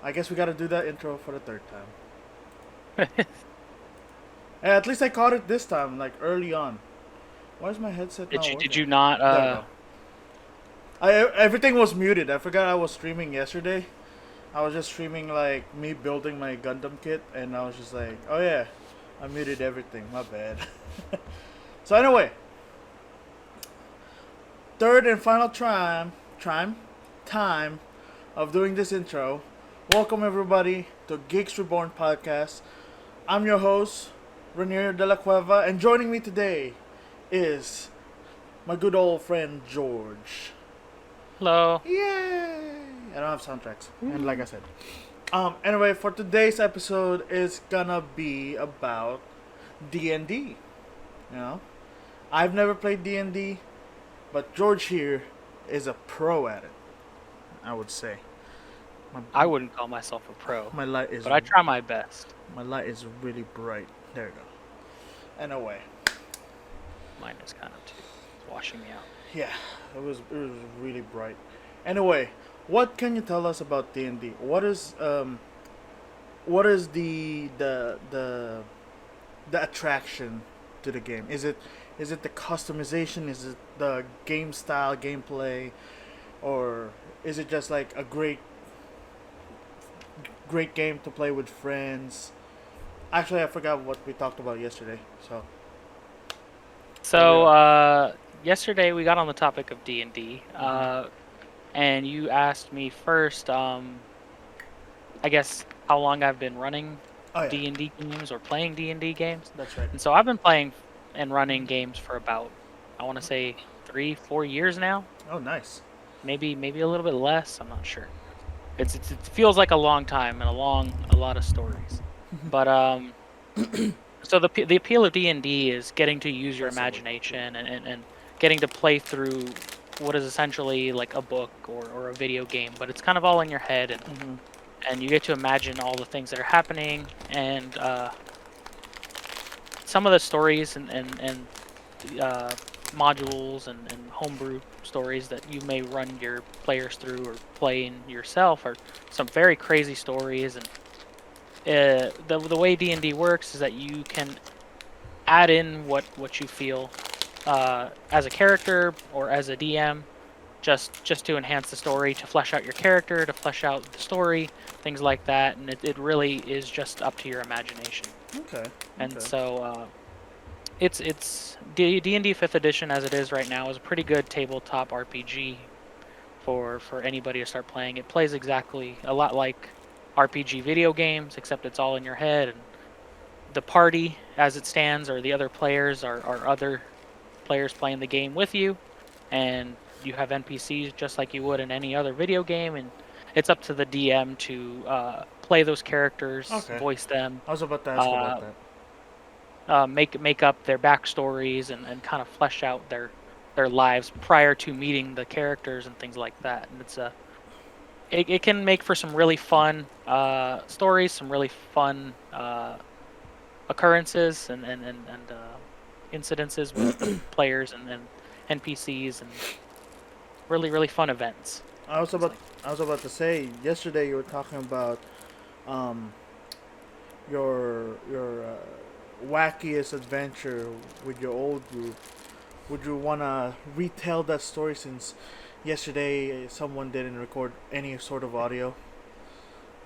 I guess we gotta do that intro for the third time. At least I caught it this time, like early on. Why is my headset Did not you did working? you not There we go. Everything was muted. I forgot I was streaming yesterday. I was just streaming like me building my Gundam kit, and I was just like, oh yeah, I muted everything. My bad. So anyway, third and final time of doing this intro. Welcome everybody to Geeks Reborn Podcast. I'm your host, Renier de la Cueva, and joining me today is my good old friend George. Hello. Yay! I don't have soundtracks, and like I said, anyway, for today's episode is gonna be about D&D. You know, I've never played D&D, but George here is a pro at it. I would say. My, I wouldn't call myself a pro, my light is but I try my best. really bright. There you go. Anyway, Mine is kind of too. It's washing me out. yeah, it was really bright. Anyway, what can you tell us about D&D? What is the attraction to the game? Is it the customization? Is it the game style, gameplay, or is it just like a great game to play with friends? Actually, I forgot what we talked about yesterday. So what do we So got? yesterday we got on the topic of D&D, Mm-hmm. and you asked me first. I guess how long I've been running Oh yeah, D&D games or playing D&D games, that's right. and so I've been playing and running games for about, I want to say 3-4 years now. Oh nice. Maybe a little bit less. I'm not sure. It feels like a long time and a lot of stories, but so the appeal of D&D is getting to use your That's the word. imagination and getting to play through what is essentially like a book or a video game, but it's kind of all in your head, Mm-hmm. and you get to imagine all the things that are happening, and some of the stories and modules and homebrew stories that you may run your players through or play in yourself are some very crazy stories. And the way D&D works is that you can add in what you feel as a character or as a DM, just to enhance the story, to flesh out your character, to flesh out the story, things like that. And it really is just up to your imagination. Okay. And Okay. so it's D&D 5th edition as it is right now is a pretty good tabletop RPG for anybody to start playing. It plays exactly a lot like RPG video games, except it's all in your head, and the party as it stands, or the other players, are other players playing the game with you, and you have NPCs just like you would in any other video game, and it's up to the DM to play those characters, Okay. voice them, I was about to ask about uh, that. make up their backstories, and kind of flesh out their lives prior to meeting the characters and things like that. And it can make for some really fun stories, some really fun occurrences and incidences with the players and NPCs, and really fun events. I was Things about like I was about to say yesterday you were talking about um your wackiest adventure with your old group. Would you wanna retell that story since yesterday someone didn't record any sort of audio?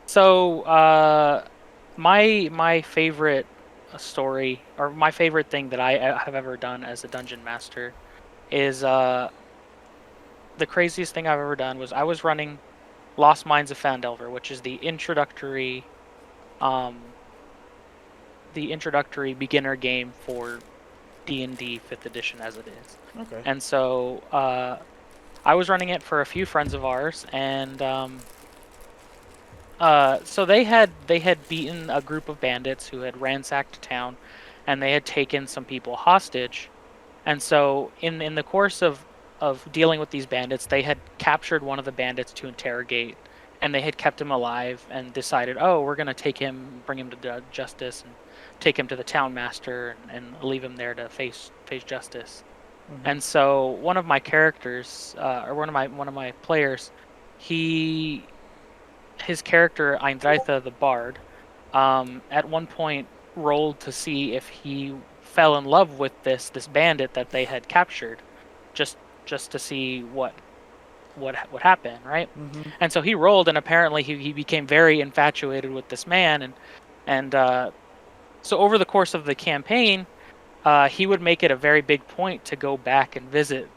so my favorite story, or my favorite thing that I have ever done as a dungeon master, is the craziest thing I've ever done was I was running Lost Mines of Phandelver, which is um the introductory beginner game for D&D 5th edition as it is. Okay. And so I was running it for a few friends of ours, and so they had beaten a group of bandits who had ransacked town, and they had taken some people hostage. And so in the course of dealing with these bandits, they had captured one of the bandits to interrogate, and they had kept him alive and decided, oh, we're going to take him, bring him to justice, and take him to the town master, and leave him there to face justice. Mm-hmm. And so one of my characters, or one of my players, he his character Eindraitha the Bard, at one point rolled to see if he fell in love with this bandit that they had captured, just to see what would happen, right? Mm-hmm. And so he rolled, and apparently he became very infatuated with this man, and so over the course of the campaign, he would make it a very big point to go back and visit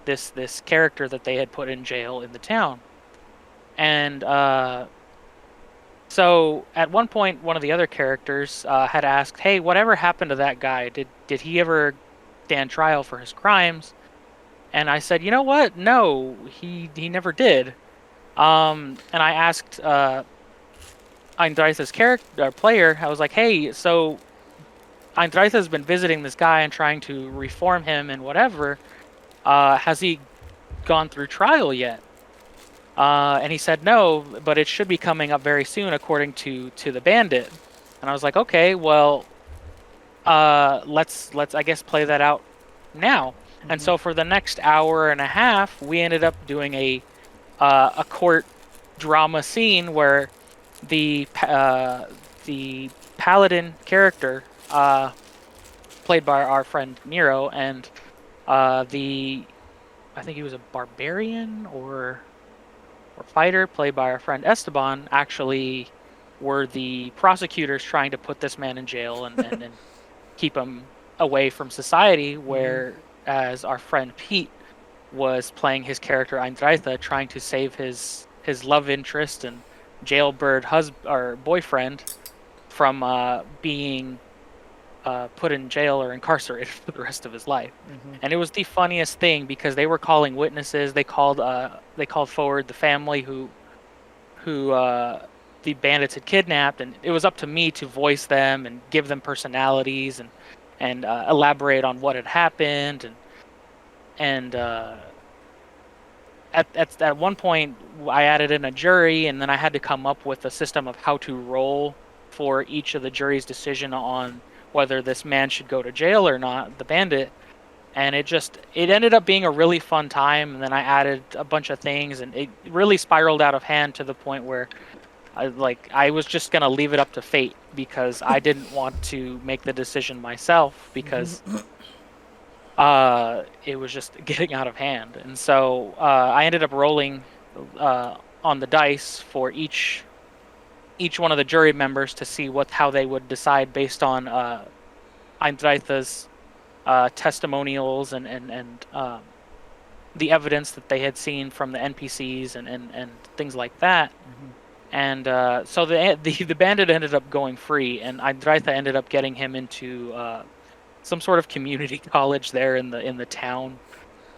this character that they had put in jail in the town, and so at one point, one of the other characters had asked, "Hey, whatever happened to that guy? Did he ever stand trial for his crimes?" And I said, "You know what? No, he never did." And I asked Eindraitha's character player, I was like, "Hey, so Eindraitha's been visiting this guy and trying to reform him and whatever. Has he gone through trial yet?" And he said no, but it should be coming up very soon, according to the bandit. And I was like, okay, well, let's I guess play that out now. And Mm-hmm. so for the next hour and a half, we ended up doing a court drama scene where the paladin character, played by our friend Nero, and the I think he was a barbarian or fighter, played by our friend Esteban, actually were the prosecutors trying to put this man in jail and keep him away from society, Mm-hmm. whereas our friend Pete was playing his character Eindraitha, trying to save his love interest and jailbird husband or boyfriend from being put in jail or incarcerated for the rest of his life. Mm-hmm. And it was the funniest thing because they were calling witnesses. They called forward the family who the bandits had kidnapped, and it was up to me to voice them and give them personalities and elaborate on what had happened and at one point I added in a jury, and then I had to come up with a system of how to roll for each of the jury's decision on whether this man should go to jail or not, the bandit. And it ended up being a really fun time, and then I added a bunch of things, and it really spiraled out of hand to the point where I was just gonna leave it up to fate because I didn't want to make the decision myself because it was just getting out of hand. And so I ended up rolling on the dice for each one of the jury members to see how they would decide based on Eindraitha's testimonials and the evidence that they had seen from the NPCs and things like that. Mm-hmm. And so the bandit ended up going free, and Eindraitha ended up getting him into some sort of community college there in the town,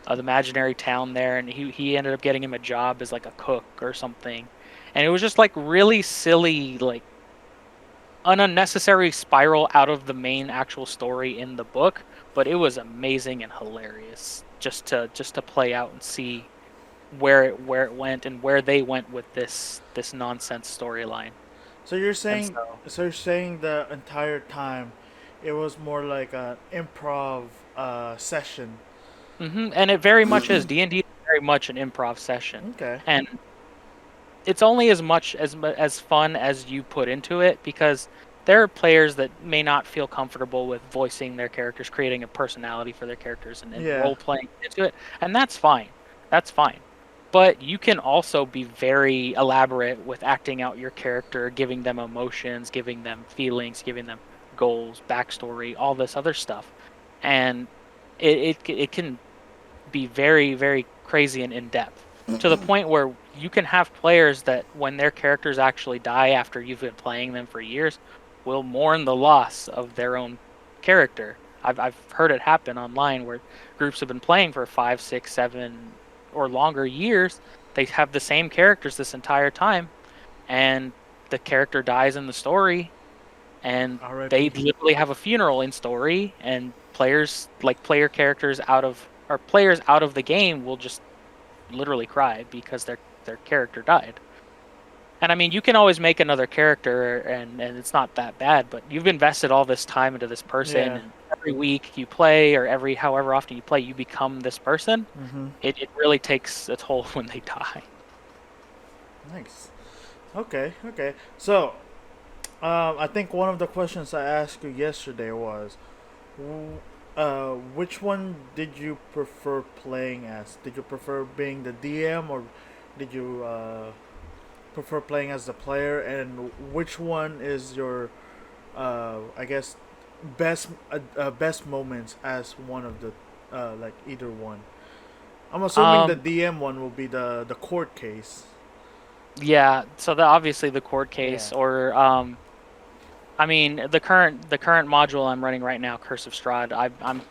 the imaginary town there, and he ended up getting him a job as like a cook or something. And it was just like really silly, like an unnecessary spiral out of the main actual story in the book, but it was amazing and hilarious just to play out and see where it went and where they went with this nonsense storyline. So you're And saying, so the entire time, it was more like an improv session. and it very much is. D&D is very much an improv session. Okay. And it's only as much as fun as you put into it, because there are players that may not feel comfortable with voicing their characters, creating a personality for their characters, and Yeah. role playing into it, and that's fine. That's fine. But you can also be very elaborate with acting out your character, giving them emotions, giving them feelings, giving them goals, backstory, all this other stuff, and it can be very, very crazy and in depth, to the point where you can have players that, when their characters actually die after you've been playing them for years, will mourn the loss of their own character. I've heard it happen online where groups have been playing for 5, 6, 7 or longer years. They have the same characters this entire time, and the character dies in the story, and they R.I.P. literally have a funeral in story, and player characters players out of the game will just literally cry because their character died. And I mean, you can always make another character, and it's not that bad, but you've invested all this time into this person, Yeah. and every week you play, or every however often you play, you become this person. Mm-hmm. It really takes a toll when they die. Nice. Okay, okay. So, I think one of the questions I asked you yesterday was, which one did you prefer playing as? Did you prefer being the DM, or did you prefer playing as the player? And which one is your, I guess, best moments as one of the, like either one? I'm assuming the Um, DM one will be the court case. yeah. So obviously the court Yeah. case, or I mean the current module I'm running right now, Curse of Strahd. I'm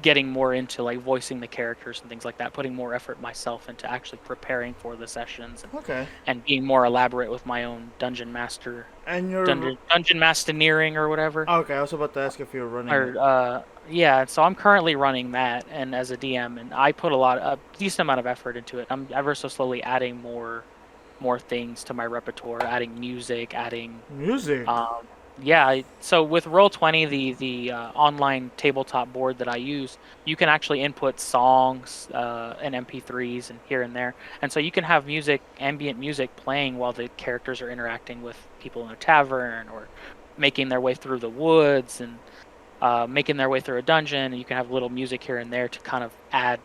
getting more into like voicing the characters and things like that, putting more effort myself into actually preparing for the sessions Okay. and being more elaborate with my own And you're dungeon mastineering or whatever. okay. I was about to ask if you're running it. Or yeah, so I'm currently running that and as a DM, and I put a decent amount of effort into it. I'm ever so slowly adding more things to my repertoire, adding music, adding Music. um yeah, so with Roll20, the online tabletop board that I use, you can actually input songs and MP3s and here and there. And so you can have ambient music playing while the characters are interacting with people in a tavern or making their way through the woods and making their way through a dungeon. And you can have little music here and there to kind of add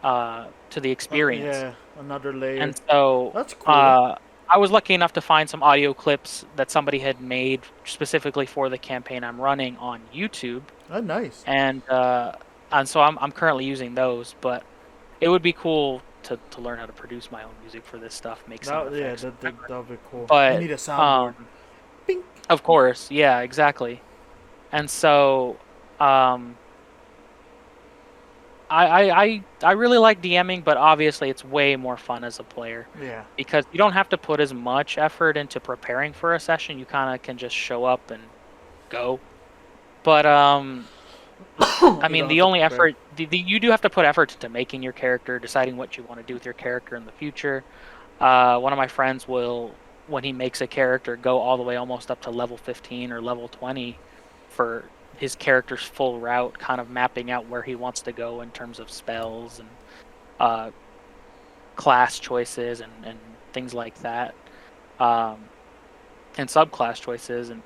to the experience. Yeah, another layer. And so That's cool. I was lucky enough to find some audio clips that somebody had made specifically for the campaign I'm running on YouTube, Oh, nice. and so I'm currently using those. But it would be cool to learn how to produce my own music for this stuff, make sound That yeah, effects, whatever. that'll be cool. You But need a soundboard. Bing. of course, yeah, exactly. And so um, I really like DMing, but obviously it's way more fun as a player Yeah. because you don't have to put as much effort into preparing for a session. You kind of can just show up and go. But I You mean, don't have the to only prepare. effort you do have to put effort into making your character, deciding what you want to do with your character in the future. One of my friends will, when he makes a character, go all the way almost up to level 15 or level 20 for his character's full route, kind of mapping out where he wants to go in terms of spells and uh, class choices and things like that, um, and subclass choices. And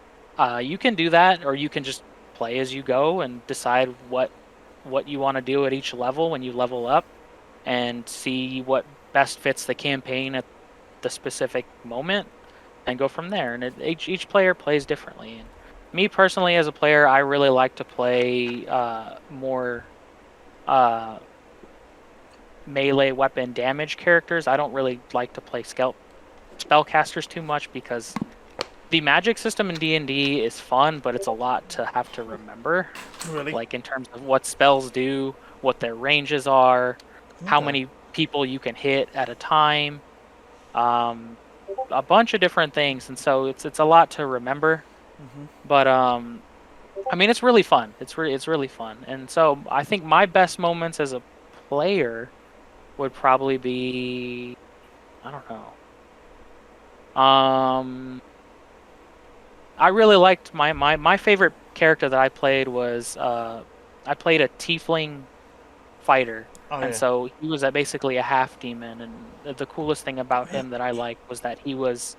you can do that, or you can just play as you go and decide what you want to do at each level when you level up, and see what best fits the campaign at the specific moment, and go from there. And each player plays differently. And me personally, as a player, I really like to play more uh, melee weapon damage characters. I don't really like to play spellcasters too much because the magic system in D&D is fun, but it's a lot to have to remember, Really? like in terms of what spells do, what their ranges are, how Okay. many people you can hit at a time, um, a bunch of different things, and so it's a lot to remember. Mhm. But I mean, it's really fun. It's really fun, and so I think my best moments as a player would probably be, I don't know. I really liked my favorite character that I played was I played a tiefling fighter, Oh and yeah. so he was basically a half demon. And the coolest thing about him that I liked was that he was,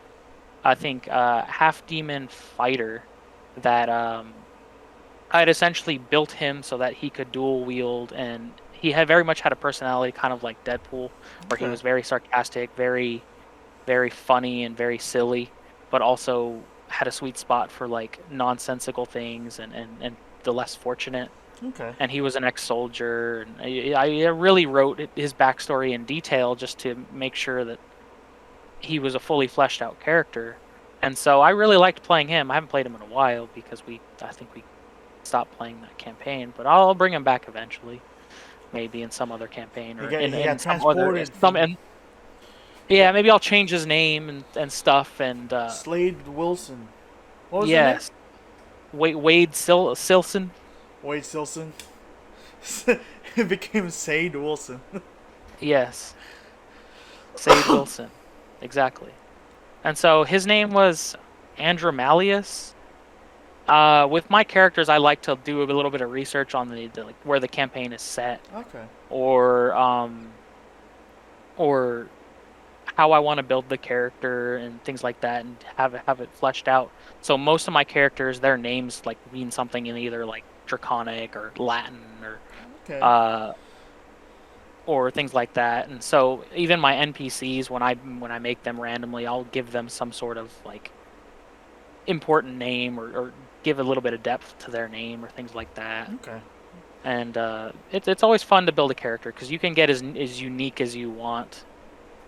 I think, half demon fighter that I had essentially built him so that he could dual wield, and he had very much had a personality kind of like Deadpool, where he Okay. was very sarcastic, very funny and very silly, but also had a sweet spot for like nonsensical things and the less fortunate. Okay. And he was an ex-soldier, and I really wrote his backstory in detail just to make sure that he was a fully fleshed out character. And so I really liked playing him. I haven't played him in a while because I think we stopped playing that campaign, but I'll bring him back eventually, maybe in some other campaign or He in got some other transported some from and he got yeah, maybe I'll change his name and stuff. And Slade Wilson. What was the name? yes, Wade Silson. Wade Silson. It became Sade Wilson. Yes, Sade Wilson, exactly. And so his name was Andromalius. With my characters, I like to do a little bit of research on the like where the campaign is set, Okay. or or how I want to build the character and things like that, and have it fleshed out. So most of my characters, their names like mean something in either like Draconic or Latin Okay. uh, or things like that. And so even my NPCs, when I make them randomly, I'll give them some sort of like important name or give a little bit of depth to their name or things like that. Okay. And it's always fun to build a character because you can get as unique as you want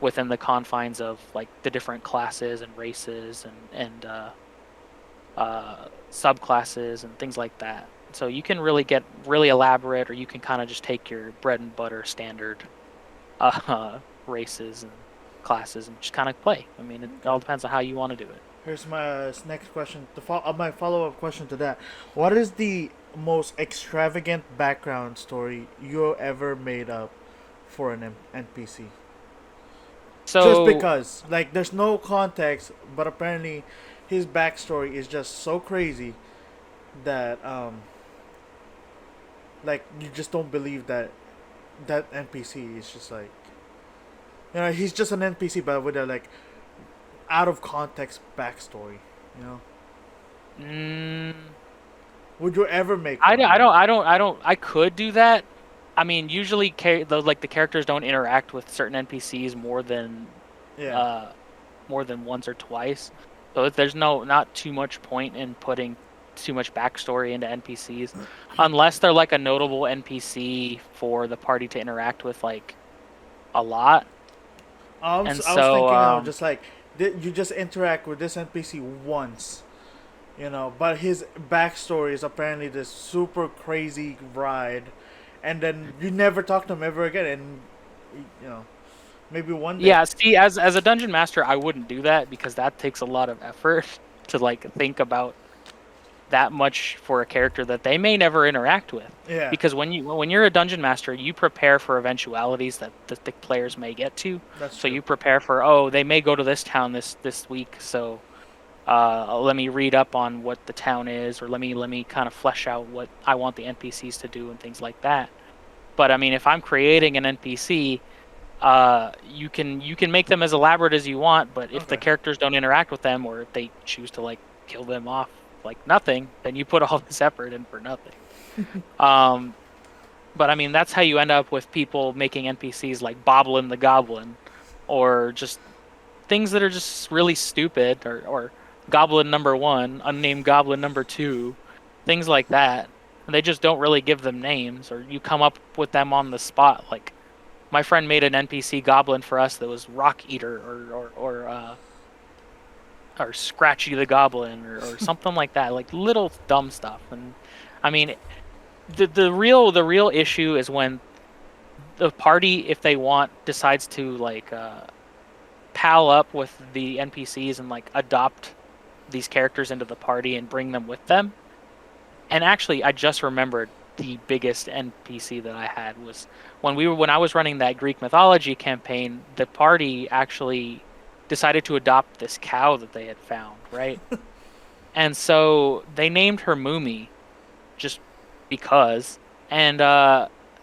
within the confines of like the different classes and races and subclasses and things like that. So you can really get really elaborate, or you can kind of just take your bread and butter standard races and classes and just kind of play. I mean, it all depends on how you want to do it. Here's my next question. My follow-up question to that: what is the most extravagant background story you ever made up for an NPC? Just So because, like, there's no context, but apparently, his backstory is just so crazy that like you just don't believe that that NPC is just like, he's just an NPC, but with a like out of context backstory. You know, mm, would you ever make I, one? don't- I don't I don't I don't I could do that. I mean, usually the characters don't interact with certain NPCs Yeah, uh more than once or twice. So there's not too much point in putting too much backstory into NPCs, unless they're like a notable NPC for the party to interact with like a lot. And I was so thinking of just like you just interact with this NPC once, but his backstory is apparently this super crazy ride, and then you never talk to him ever again, and you know maybe one day. yeah, see, as a dungeon master, I wouldn't do that because that takes a lot of effort to like think about that much for a character that they may never interact with. Yeah, Because when you're a dungeon master, you prepare for eventualities that the players may get to. that's So true. you prepare for, oh, they may go to this town this week, so let me read up on what the town is, or let me kind of flesh out what I want the NPCs to do and things like that. But I mean, if I'm creating an NPC, you can make them as elaborate as you want, but if the Okay. characters don't interact with them, or if they choose to like kill them off like nothing, then you put all this effort in for nothing. Um, but I mean, that's how you end up with people making NPCs like Boblin the Goblin, or just things that are just really stupid, or Goblin number one, unnamed Goblin number two, things like that. And they just don't really give them names, or you come up with them on the spot. Like my friend made an NPC Goblin for us that was Rock Eater, or Scratchy the Goblin, or something like that, like little dumb stuff. And I mean, the real issue is when the party, if they want, decides to like pal up with the NPCs and like adopt these characters into the party and bring them with them. And actually, I just remembered the biggest NPC that I had was when I was running that Greek mythology campaign. The party actually decided to adopt this cow that they had found, right? And so they named her Mumi just because. And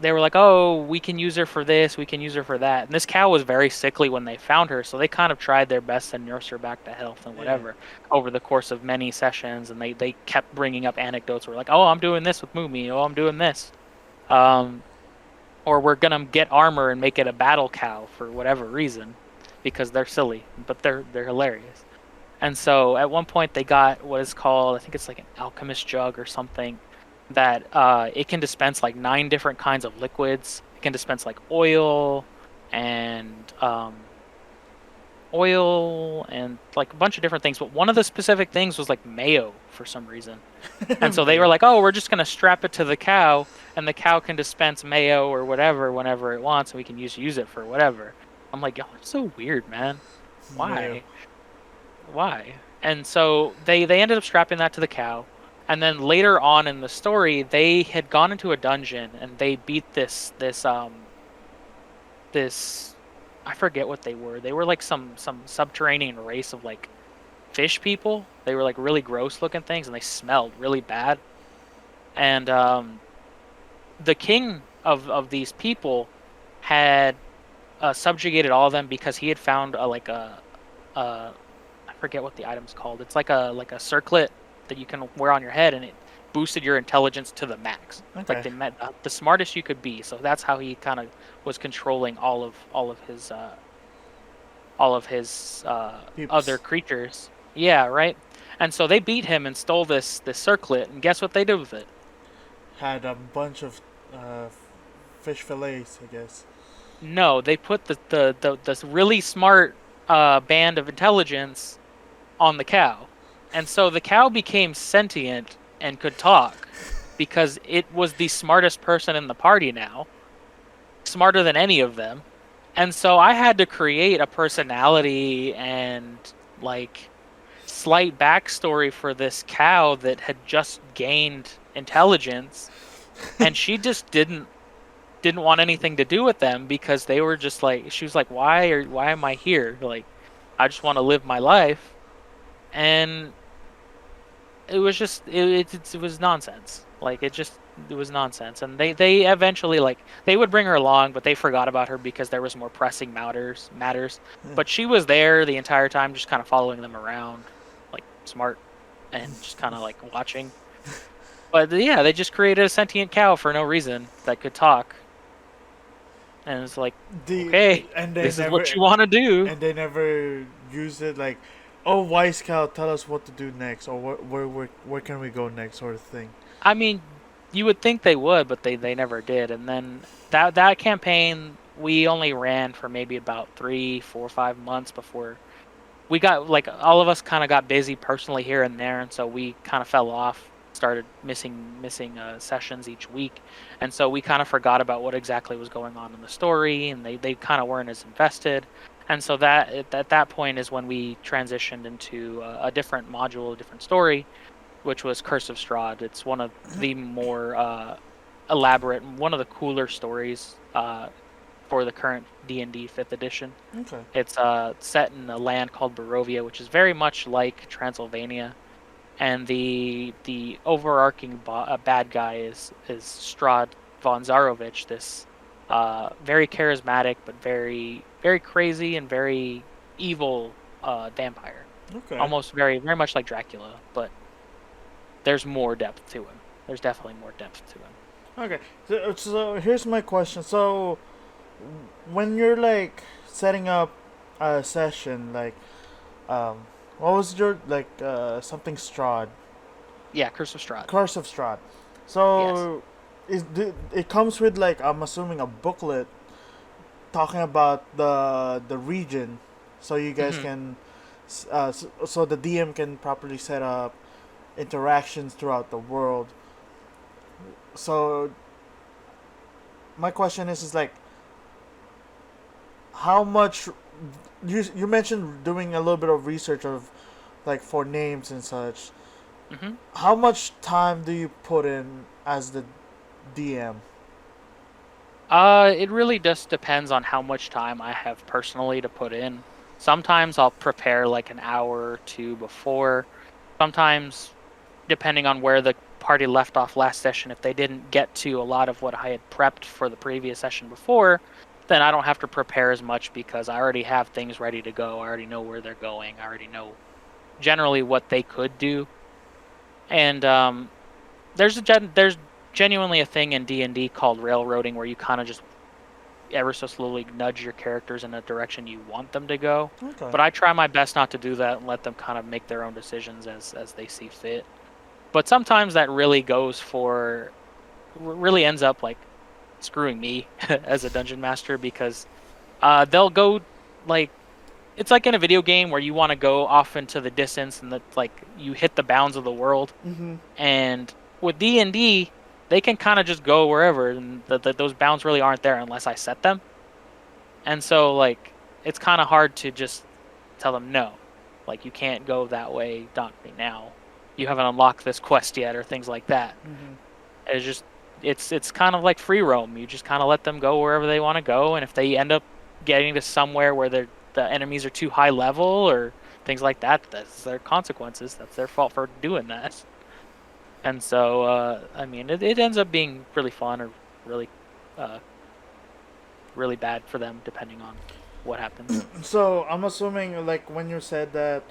they were like, "Oh, we can use her for this, we can use her for that." And this cow was very sickly when they found her, so they kind of tried their best to nurse her back to health and Yeah. whatever over the course of many sessions. And they kept bringing up anecdotes where like, "Oh, I'm doing this with Mumi. Oh, I'm doing this." Um, or we're gonna get armor and make it a battle cow for whatever reason, because they're silly, but they're hilarious. And so at one point they got what is called, I think it's like an alchemist jug or something, that it can dispense like 9 different kinds of liquids. It can dispense like and oil and like a bunch of different things. But one of the specific things was like mayo for some reason. And so they were Yeah. like, "Oh, we're just gonna strap it to the cow, and the cow can dispense mayo or whatever whenever it wants, and we can use it for whatever." I'm like, "Y'all are so weird, man. Mayo. Why? Why?" And so they ended up strapping that to the cow. And then later on in the story, they had gone into a dungeon and they beat this, I forget what they were. They were like some subterranean race of like fish people. They were like really gross looking things, and they smelled really bad. And the king of these people had subjugated all of them because he had found a I forget what the item's called. It's like a circlet that you can wear on your head, and it boosted your intelligence to the max. Like Okay. the smartest you could be. So that's how he kind of was controlling all of his other Peeps creatures. Yeah, right. And so they beat him and stole this circlet, and guess what they did with it? had a bunch of uh, fish fillets, I guess. No, they put the really smart band of intelligence on the cow. And so the cow became sentient and could talk because it was the smartest person in the party now, smarter than any of them. And so I had to create a personality and like slight backstory for this cow that had just gained intelligence, and she just didn't want anything to do with them because they were just like, she was like, why am I here? Like, I just want to live my life. And it was just it was nonsense. Like it was nonsense. And they eventually, like, they would bring her along, but they forgot about her because there was more pressing matters. But she was there the entire time, just kind of following them around, like smart, and just kind of like watching. But yeah, they just created a sentient cow for no reason that could talk. And it's like, The okay, and they this is never what you want to do. and they never used it like, oh, wise cow, tell us what to do next, or where can we go next, sort of thing. I mean, you would think they would, but they never did. And then that campaign we only ran for maybe about 3, 4, 5 months before we got, like, all of us kind of got busy personally here and there, and so we kind of fell off, started missing sessions each week, and so we kind of forgot about what exactly was going on in the story, and they kind of weren't as invested. And so that at that point is when we transitioned into a different module, a different story, which was Curse of Strahd. It's one of the more elaborate, one of the cooler stories for the current D&D 5th edition. Okay. It's set in a land called Barovia, which is very much like Transylvania, and the overarching bad guy is Strahd von Zarovich, this very charismatic but very crazy and very evil vampire, Okay. almost very much like Dracula, but there's more depth to him. There's definitely more depth to him. Okay. So here's my question. So when you're like setting up a session, like, um, what was your like something Strahd? Yeah, Curse of Strahd. Curse of Strahd. Yes. So it comes with, like, I'm assuming, a booklet talking about the region, so you guys Hmm. can so the DM can properly set up interactions throughout the world. So my question is like, how much you mentioned doing a little bit of research of, like, for names and such. Hmm. How much time do you put in as the DM? It really just depends on how much time I have personally to put in. Sometimes I'll prepare like an hour or two before. Sometimes, depending on where the party left off last session, if they didn't get to a lot of what I had prepped for the previous session before, then I don't have to prepare as much because I already have things ready to go. I already know where they're going. I already know generally what they could do. And there's genuinely a thing in D&D called railroading, where you kind of just ever so slowly nudge your characters in a direction you want them to go. Okay. But I try my best not to do that and let them kind of make their own decisions as they see fit. But sometimes that really ends up like screwing me as a dungeon master, because they'll go, like, it's like in a video game where you want to go off into the distance and like you hit the bounds of the world. Mm-hmm. And with D&D, they can kind of just go wherever, and those bounds really aren't there unless I set them. And so, like, it's kind of hard to just tell them no. Like, you can't go that way, not right now. You haven't unlocked this quest yet, or things like that. Mm-hmm. It's just it's kind of like free roam. You just kind of let them go wherever they want to go, and if they end up getting to somewhere where the enemies are too high level or things like that, that's their consequences. That's their fault for doing that. And so, I mean, it ends up being really fun, or really uh, really bad for them depending on what happens. So I'm assuming, like, when you said that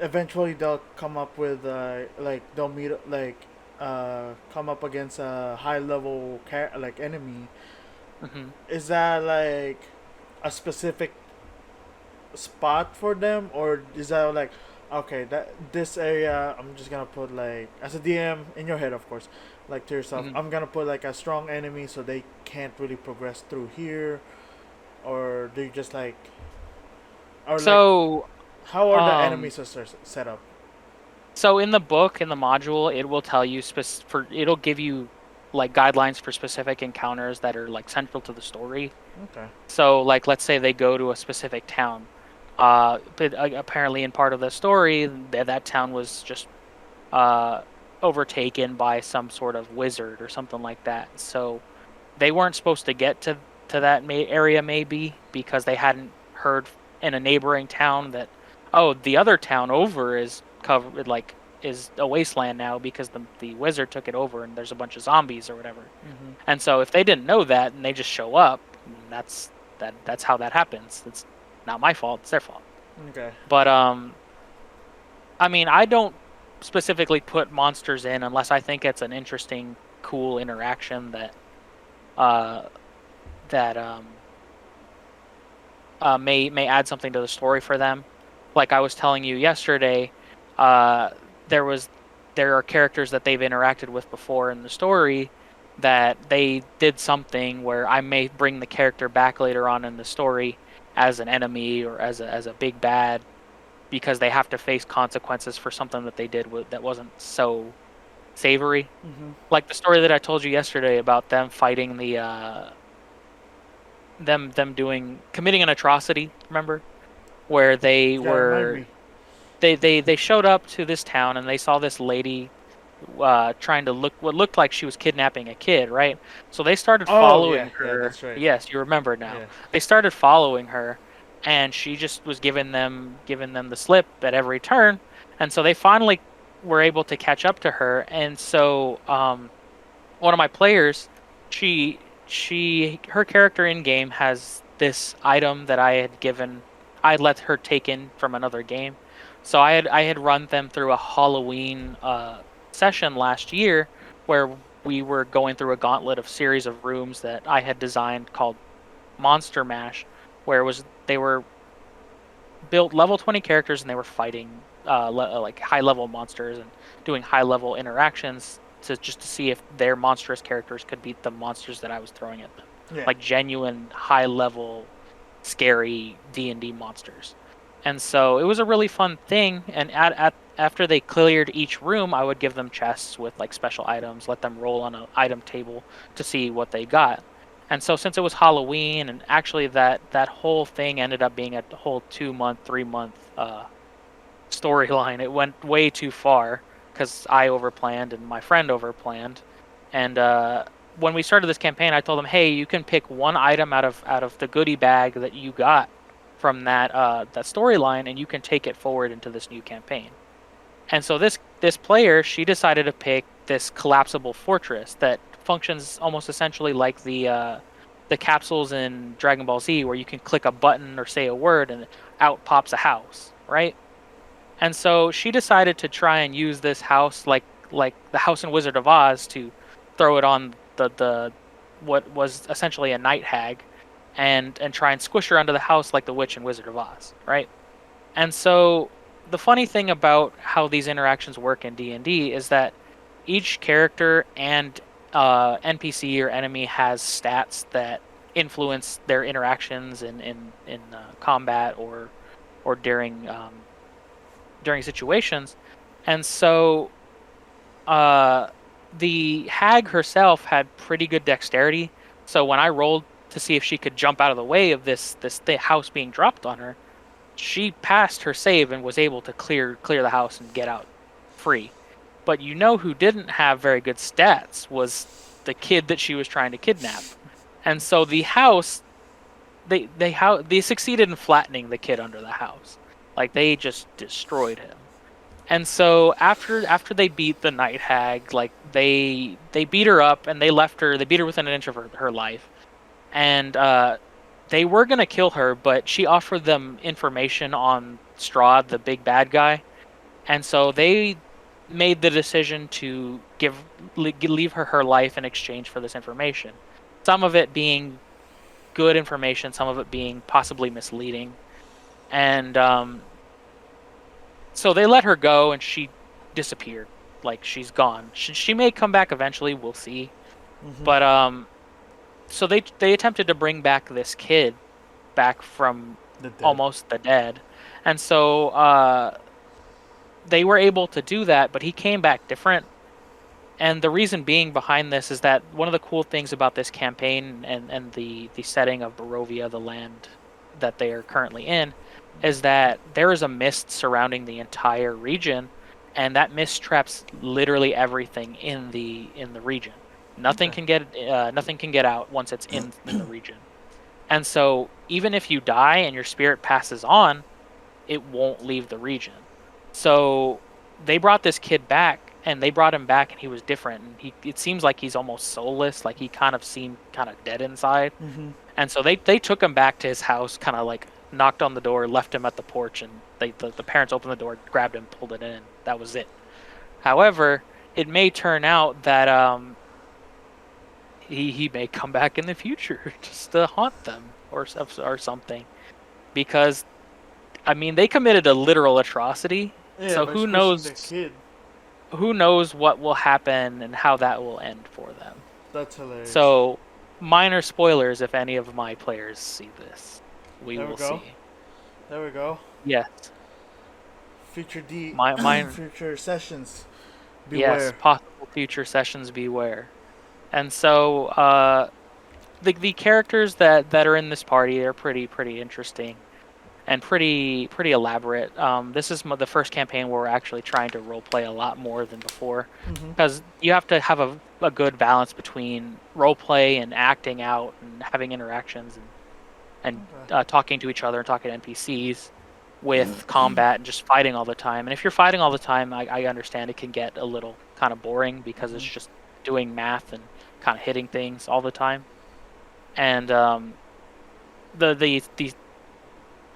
eventually they'll come up with like they'll meet like come up against a high level like enemy. Hmm. Is that like a specific spot for them, or is that like, okay, that this area I'm just gonna put, like, as a DM in your head, of course, like to yourself, Hmm. I'm gonna put like a strong enemy so they can't really progress through here, or do you just like, or like, So, how are the um, enemies set up? so in the book, in the module, it will tell you it'll give you like guidelines for specific encounters that are like central to the story. Okay. So, like, let's say they go to a specific town. But apparently, in part of the story, that town was just uh overtaken by some sort of wizard or something like that. So they weren't supposed to get to that area maybe because they hadn't heard in a neighboring town that, oh, the other town over is covered, like, is a wasteland now because the wizard took it over and there's a bunch of zombies or whatever. Mm-hmm. And so if they didn't know that and they just show up, that's how that happens. It's not my fault, it's their fault. Okay. But I mean, I don't specifically put monsters in unless I think it's an interesting, cool interaction uh that may add something to the story for them. Like I was telling you yesterday, uh, there was there are characters that they've interacted with before in the story that they did something where I may bring the character back later on in the story as an enemy or as a big bad because they have to face consequences for something that they did that wasn't so savory. Mm-hmm. Like the story that I told you yesterday about them fighting the them doing committing an atrocity, remember? Where Yeah, remind me. they showed up to this town and they saw this lady trying to look what looked like she was kidnapping a kid, right? So they started Oh yeah, following yeah, her. that's right. Yes, you remember now. Yeah. They started following her and she just was giving them the slip at every turn. And so they finally were able to catch up to her. And so one of my players, her character in game has this item that I let her take in from another game. So I had run them through a Halloween session last year where we were going through a gauntlet of series of rooms that I had designed called Monster Mash, where it was they were built level 20 characters and they were fighting like high level monsters and doing high level interactions to see if their monstrous characters could beat the monsters that I was throwing at them, Yeah. like genuine high level scary D&D monsters. And so it was a really fun thing. And after they cleared each room, I would give them chests with like special items, let them roll on an item table to see what they got. And so since it was Halloween, and actually that whole thing ended up being a whole 2 month, 3 month storyline, it went way too far because I overplanned and my friend overplanned. And when we started this campaign, I told them, "Hey, you can pick one item out of the goodie bag that you got from that storyline, and you can take it forward into this new campaign." And so this player, she decided to pick this collapsible fortress that functions almost essentially like the capsules in Dragon Ball Z, where you can click a button or say a word and out pops a house, right? And so she decided to try and use this house like the house in Wizard of Oz to throw it on the what was essentially a night hag and try and squish her under the house like the witch in Wizard of Oz, right? And so the funny thing about how these interactions work in D&D is that each character and NPC or enemy has stats that influence their interactions in combat or during situations. And so uh, the hag herself had pretty good dexterity. So when I rolled to see if she could jump out of the way of this house being dropped on her, she passed her save and was able to clear the house and get out free. But you know who didn't have very good stats was the kid that she was trying to kidnap. And so the house they succeeded in flattening the kid under the house. Like they just destroyed him. And so after they beat the night hag, like they beat her up and they left her. They beat her within an inch of her life. And they were gonna kill her, but she offered them information on Strahd, the big bad guy, and so they made the decision to leave her life in exchange for this information. Some of it being good information, some of it being possibly misleading, and so they let her go, and she disappeared. Like she's gone. She may come back eventually. We'll see. Mm-hmm. But so they attempted to bring back this kid back from The dead. almost the dead, and so they were able to do that. But he came back different. And the reason being behind this is that one of the cool things about this campaign and the setting of Barovia, the land that they are currently in, is that there is a mist surrounding the entire region, and that mist traps literally everything in the region. Nothing Okay. nothing can get out once it's in the region. And so even if you die and your spirit passes on, it won't leave the region. So they brought this kid back, and they brought him back, and he was different. And it seems like he's almost soulless, like he kind of seemed kind of dead inside. Mm-hmm. And so they took him back to his house, kind of like knocked on the door, left him at the porch, and the parents opened the door, grabbed him, pulled it in. That was it. However, it may turn out that he may come back in the future just to haunt them or something, because I mean they committed a literal atrocity. Yeah, So by squishing the kid. who knows what will happen and how that will end for them. That's hilarious. So minor spoilers if any of my players see this. We There we will go. see. There we go. Yes. Future D. Mine. Future sessions. Yes. Beware. Possible future sessions. Beware. And so the characters that are in this party are pretty interesting and pretty elaborate. This is the first campaign where we're actually trying to roleplay a lot more than before, Mm-hmm. because you have to have a good balance between roleplay and acting out and having interactions and Okay. talking to each other and talking to NPCs, with combat and just fighting all the time. And if you're fighting all the time, I understand it can get a little kind of boring because it's Mm-hmm. just doing math and kind of hitting things all the time. And the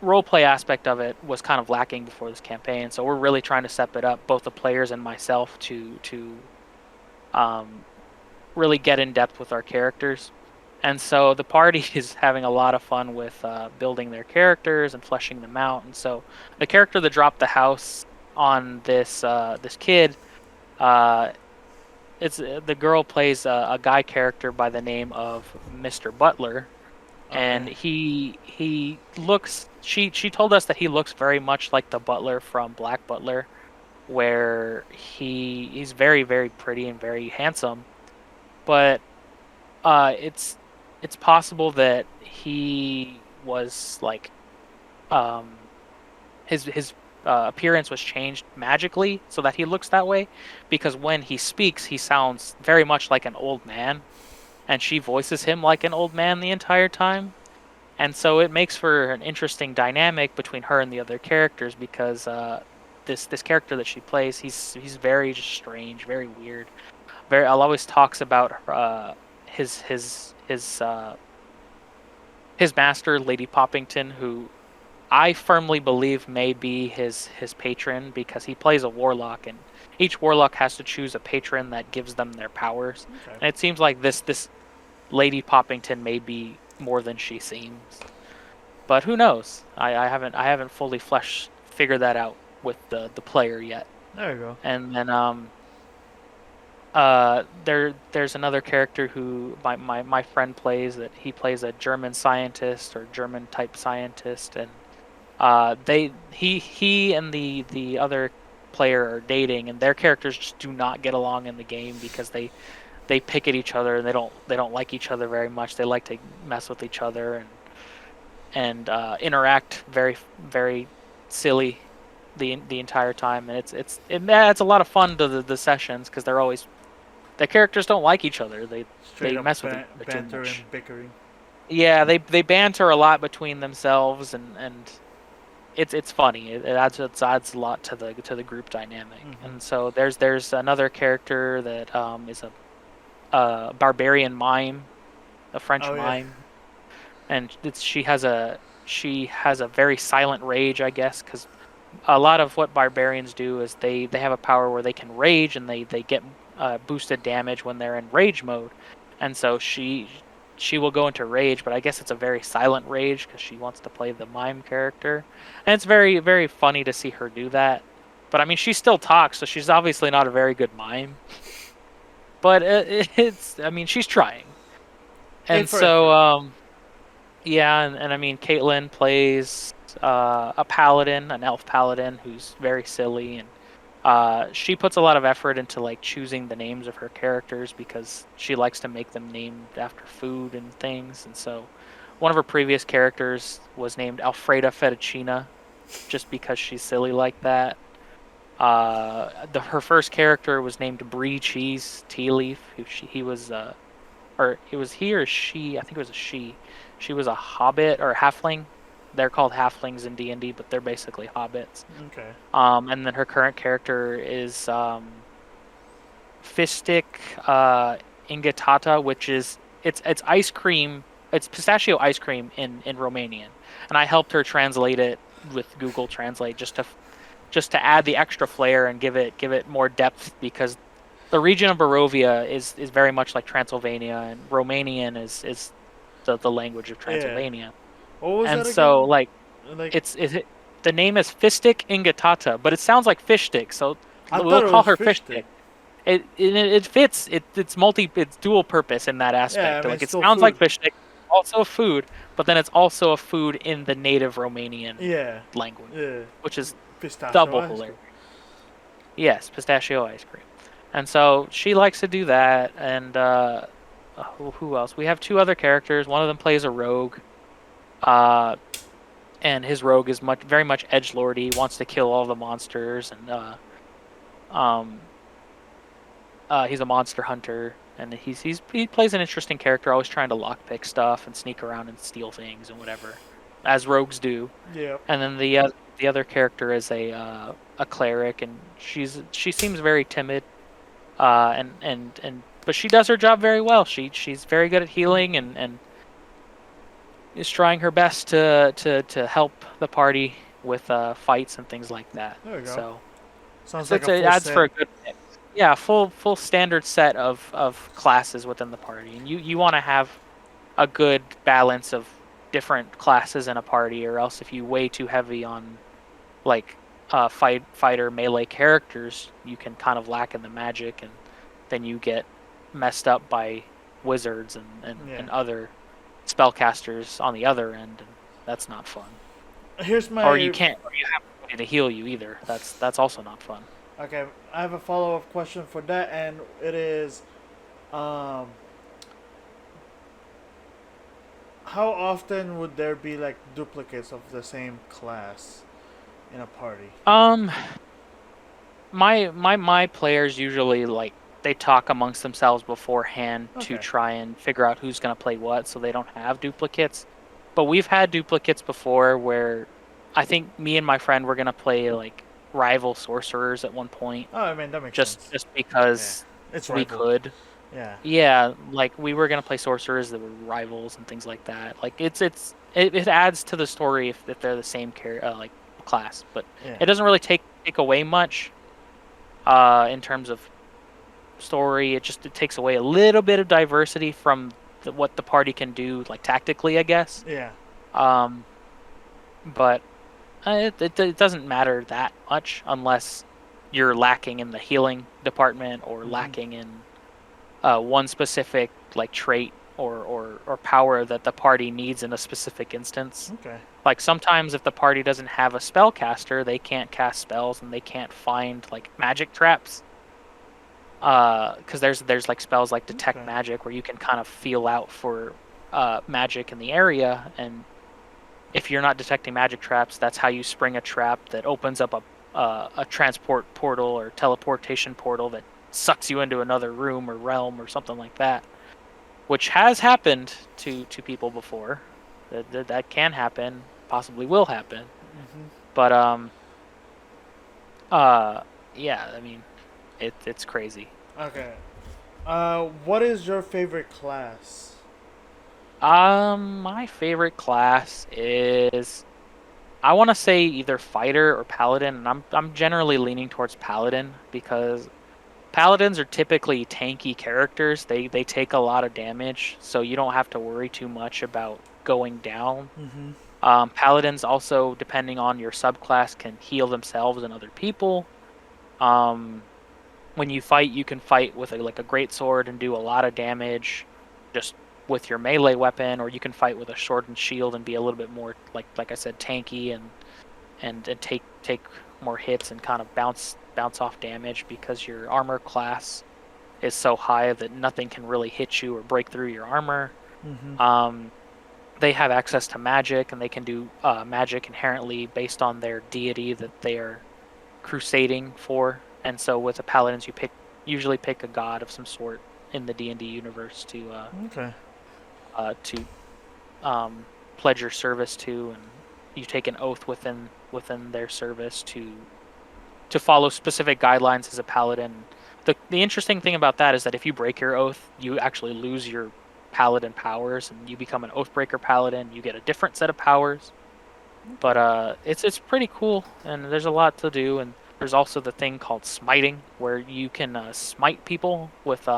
role play aspect of it was kind of lacking before this campaign, so we're really trying to step it up, both the players and myself, to um, really get in depth with our characters. And so the party is having a lot of fun with building their characters and fleshing them out. And so the character that dropped the house on this kid, uh, it's the girl plays a guy character by the name of Mr. Butler, and Okay. he looks. She told us that he looks very much like the butler from Black Butler, where he's very pretty and very handsome, but it's possible that he was like um his appearance was changed magically so that he looks that way, because when he speaks he sounds very much like an old man, and she voices him like an old man the entire time. And so it makes for an interesting dynamic between her and the other characters, because this character that she plays, he's very just strange, very weird. Very, I'll always talks about his his his uh, his master, Lady Poppington, who I firmly believe may be his patron, because he plays a warlock, and each warlock has to choose a patron that gives them their powers. Okay. And it seems like this Lady Poppington may be more than she seems. But who knows? I haven't fully figured that out with the player yet. There you go. And then there's another character who my friend plays, that he plays a German scientist or German type scientist, and he and the other player are dating, and their characters just do not get along in the game, because they pick at each other, and they don't like each other very much. They like to mess with each other and interact very silly the entire time. And it's a lot of fun to the sessions, because the characters don't like each other. Straight They up mess with each other too banter much. and bickering. Yeah, they banter a lot between themselves, and it's funny. It adds a lot to the group dynamic. Mm-hmm. And so there's another character that is a barbarian mime, a French Oh yeah. mime, and she has a very silent rage, I guess, because a lot of what barbarians do is they have a power where they can rage, and they get boosted damage when they're in rage mode, and so she will go into rage, but I guess it's a very silent rage because she wants to play the mime character, and it's very very funny to see her do that. But I mean, she still talks, so she's obviously not a very good mime. But it's, I mean, she's trying, A and for so effort. yeah, and I mean, Caitlyn plays a paladin, an elf paladin who's very silly, and she puts a lot of effort into like choosing the names of her characters because she likes to make them named after food and things. And so, one of her previous characters was named Alfreda Fettuccina, just because she's silly like that. Her first character was named Brie Cheese Tea Leaf, who he was or it was he or she, I think it was a she. She was a hobbit or a halfling. They're called halflings in D&D, but they're basically hobbits. Okay. And then her current character is Fistic Ingatata, which is it's ice cream. It's pistachio ice cream in Romanian, and I helped her translate it with Google Translate just to add the extra flair and give it more depth, because the region of Barovia is very much like Transylvania, and Romanian is the language of Yeah. Transylvania. What was And that so again? like Like the name is Fistic Ingatata, but it sounds like fish stick, so I we'll thought it call was her fish fish stick. stick. It fits. It's dual purpose in that Yeah, I aspect. mean Like, it's it still sounds like food. fish stick, also a food, but then it's also a food in the native Romanian Yeah. language, Yeah. which is Pistachio double ice cream. hilarious. Yes, pistachio ice cream. And so she likes to do that. And who else? We have two other characters. One of them plays a rogue. Uh, and his rogue is very much edgelordy. Wants to kill all the monsters, and um, he's a monster hunter. And he plays an interesting character, always trying to lockpick stuff and sneak around and steal things and whatever, as rogues do. Yeah. And then the other character is a cleric, and she seems very timid. And but she does her job very well. She's very good at healing, and is trying her best to help the party with fights and things like that. There we go. So Sounds like it's a it full adds set. for a good mix. Yeah, full standard set of classes within the party, and you want to have a good balance of different classes in a party, or else if you way too heavy on like fighter melee characters, you can kind of lack in the magic, and then you get messed up by wizards Yeah. and other spellcasters on the other end, and that's not fun. Here's Or you my can't, or you have nobody to heal you either. That's also not fun. okay. I have a follow up question for that, and it is, um, how often would there be like duplicates of the same class in a party? Um, my players usually, like, they talk amongst themselves beforehand to Okay. try and figure out who's gonna play what, so they don't have duplicates. But we've had duplicates before where I think me and my friend were gonna play like rival sorcerers at one point, Oh, I mean that makes sense. just Yeah. because It's we rival. could. Yeah. Yeah, like we were gonna play sorcerers that were rivals and things like that. Like it adds to the story if they're the same like class, but Yeah. it doesn't really take away much in terms of story. It takes away a little bit of diversity from what the party can do, like tactically, I guess. Yeah. Um, but it doesn't matter that much unless you're lacking in the healing department, or Mm-hmm. lacking in one specific like trait or power that the party needs in a specific instance. Okay. Like, sometimes if the party doesn't have a spellcaster, they can't cast spells, and they can't find like magic traps. Because there's like spells like detect Okay. magic, where you can kind of feel out for magic in the area, and if you're not detecting magic traps, that's how you spring a trap that opens up a transport portal or teleportation portal that sucks you into another room or realm or something like that, which has happened to people before. That can happen, possibly will happen. Mm-hmm. But uh yeah, I mean, it's crazy. Okay. What is your favorite class? My favorite class is, I want to say either fighter or paladin, and I'm generally leaning towards paladin because paladins are typically tanky characters. They take a lot of damage, so you don't have to worry too much about going down. Mm-hmm. Paladins also, depending on your subclass, can heal themselves and other people. Um, when you fight, you can fight with like a great sword and do a lot of damage just with your melee weapon, or you can fight with a sword and shield and be a little bit more like I said, tanky and take more hits and kind of bounce off damage because your armor class is so high that nothing can really hit you or break through your armor. Mm-hmm. They have access to magic, and they can do magic inherently based on their deity that they are crusading for. And so with the paladins, you usually pick a god of some sort in the D&D universe Okay. To pledge your service to, and you take an oath within their service to follow specific guidelines as a paladin. The interesting thing about that is that if you break your oath, you actually lose your paladin powers, and you become an oathbreaker paladin. You get a different set of powers. But it's pretty cool, and there's a lot to do. And there's also the thing called smiting, where you can smite people with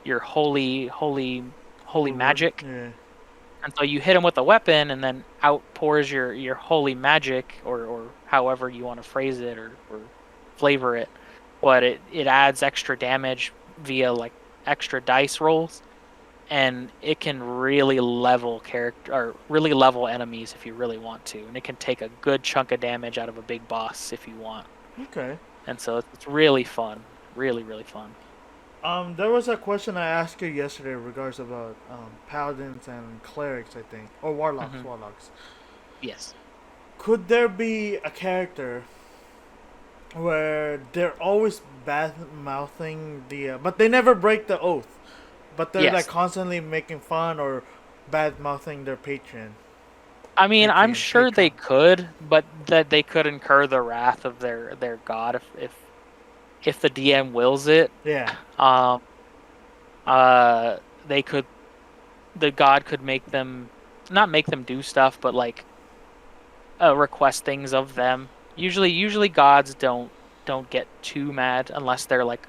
your holy Word. magic. Yeah. And so you hit them with a weapon, and then outpours your holy magic, or however you want to phrase it or flavor it. But it adds extra damage via like extra dice rolls, and it can really level really level enemies if you really want to, and it can take a good chunk of damage out of a big boss if you want. Okay. And so it's really fun, really fun. There was a question I asked you yesterday in regards about paladins and clerics, I think, or warlocks. Hmm. Warlocks. Yes. Could there be a character where they're always bad mouthing but they never break the oath, but they're like Yes. constantly making fun or bad mouthing their patron? I mean, I'm Patron, sure they patron. could, but that they could incur the wrath of their god if the DM wills it. Yeah. Um, uh, they could the god could make them, not make them do stuff, but like request things of them. Usually gods don't get too mad unless they're like,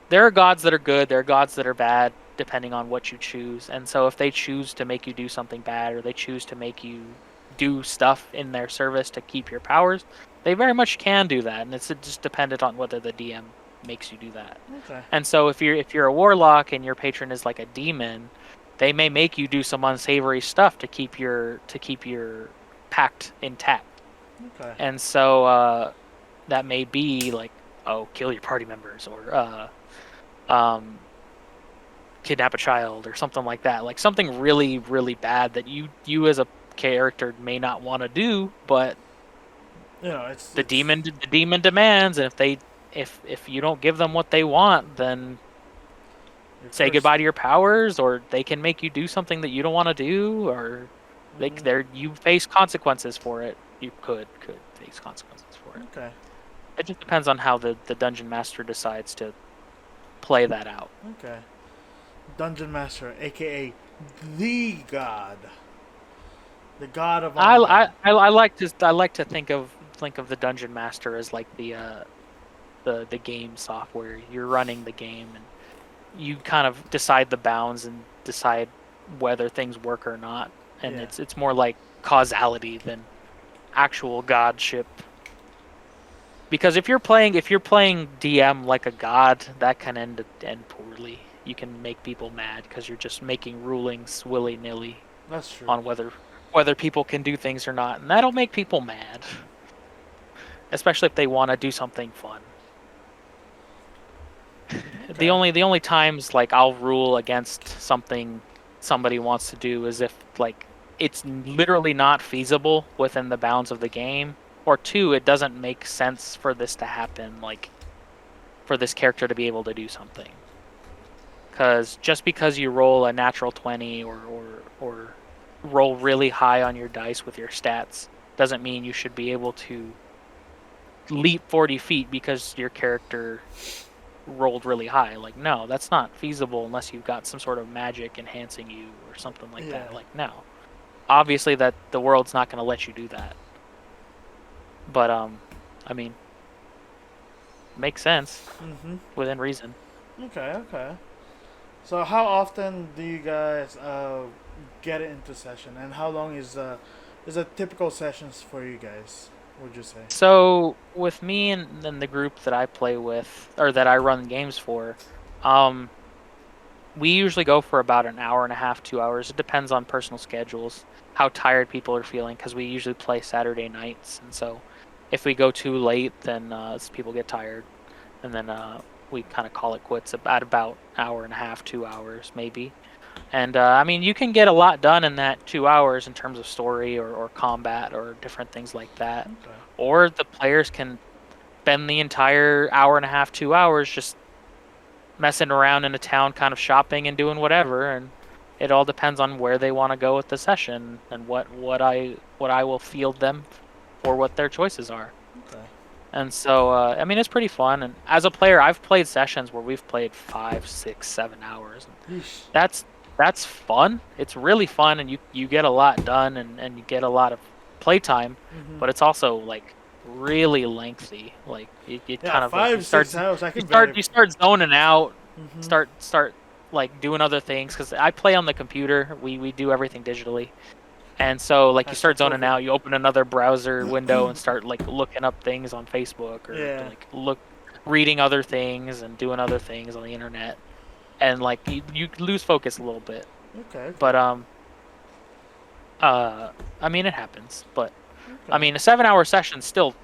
there are gods that are good, there are gods that are bad, depending on what you choose. And so if they choose to make you do something bad, or they choose to make you do stuff in their service to keep your powers, they very much can do that, and it's just dependent on whether the DM makes you do that. Okay. And so if you're a warlock and your patron is like a demon, they may make you do some unsavory stuff to keep your pact intact. Okay. And so that may be like, oh, kill your party members, or um, kidnap a child, or something like that. Like something really bad that you as a character may not want to do, but You know, it's the it's demon demands, and if you don't give them what they want, then your say first. goodbye to your powers, or they can make you do something that you don't want to do, or you face consequences for it. You could face consequences for it. Okay. It just depends on how the dungeon master decides to play that out. Okay. Dungeon Master, aka the God. The God of all. I like to think of the dungeon master as like the game software. You're running the game, and you kind of decide the bounds and decide whether things work or not. And Yeah. it's more like causality than actual godship. Because if you're playing DM like a god, that can end poorly. You can make people mad because you're just making rulings willy-nilly That's true. on whether people can do things or not, and that'll make people mad, especially if they want to do something fun. Okay. The only times like I'll rule against something somebody wants to do is if like it's literally not feasible within the bounds of the game, or two, it doesn't make sense for this to happen, like for this character to be able to do something. Because just because you roll a natural 20 or roll really high on your dice with your stats doesn't mean you should be able to leap 40 feet because your character rolled really high. Like, no, that's not feasible unless you've got some sort of magic enhancing you or something like Yeah. that. Like, no, obviously that the world's not going to let you do that. But I mean, makes sense Mm-hmm. within reason. Okay, okay. So how often do you guys get into session, and how long is a typical sessions for you guys? Would you say? So with me and the group that I play with or that I run games for, um, we usually go for about an hour and a half, 2 hours. It depends on personal schedules, how tired people are feeling, because we usually play Saturday nights, and so if we go too late, then people get tired, and then we kind of call it quits at about hour and a half, 2 hours maybe. And I mean, you can get a lot done in that 2 hours in terms of story or combat or different things like that. Okay. Or the players can spend the entire hour and a half, 2 hours just messing around in a town, kind of shopping and doing whatever. And it all depends on where they want to go with the session and what I will field them for what their choices are. Okay. And so, I mean, it's pretty fun. And as a player, I've played sessions where we've played 5, 6, 7 hours. And Yeesh. that's fun. It's really fun, and you get a lot done, and you get a lot of playtime. Mm-hmm. But it's also like really lengthy. Like it Yeah, kind of like 5, 6 hours. I you can start very. you start zoning out, Mm-hmm. start like doing other things because I play on the computer. We do everything digitally. And so, like, you Hashtag start zoning COVID. out, you open another browser window and start like looking up things on Facebook or Yeah. like reading other things and doing other things on the internet, and like you lose focus a little bit. Okay. But Okay. I mean, it happens. But I Okay. mean, a 7 hour session still,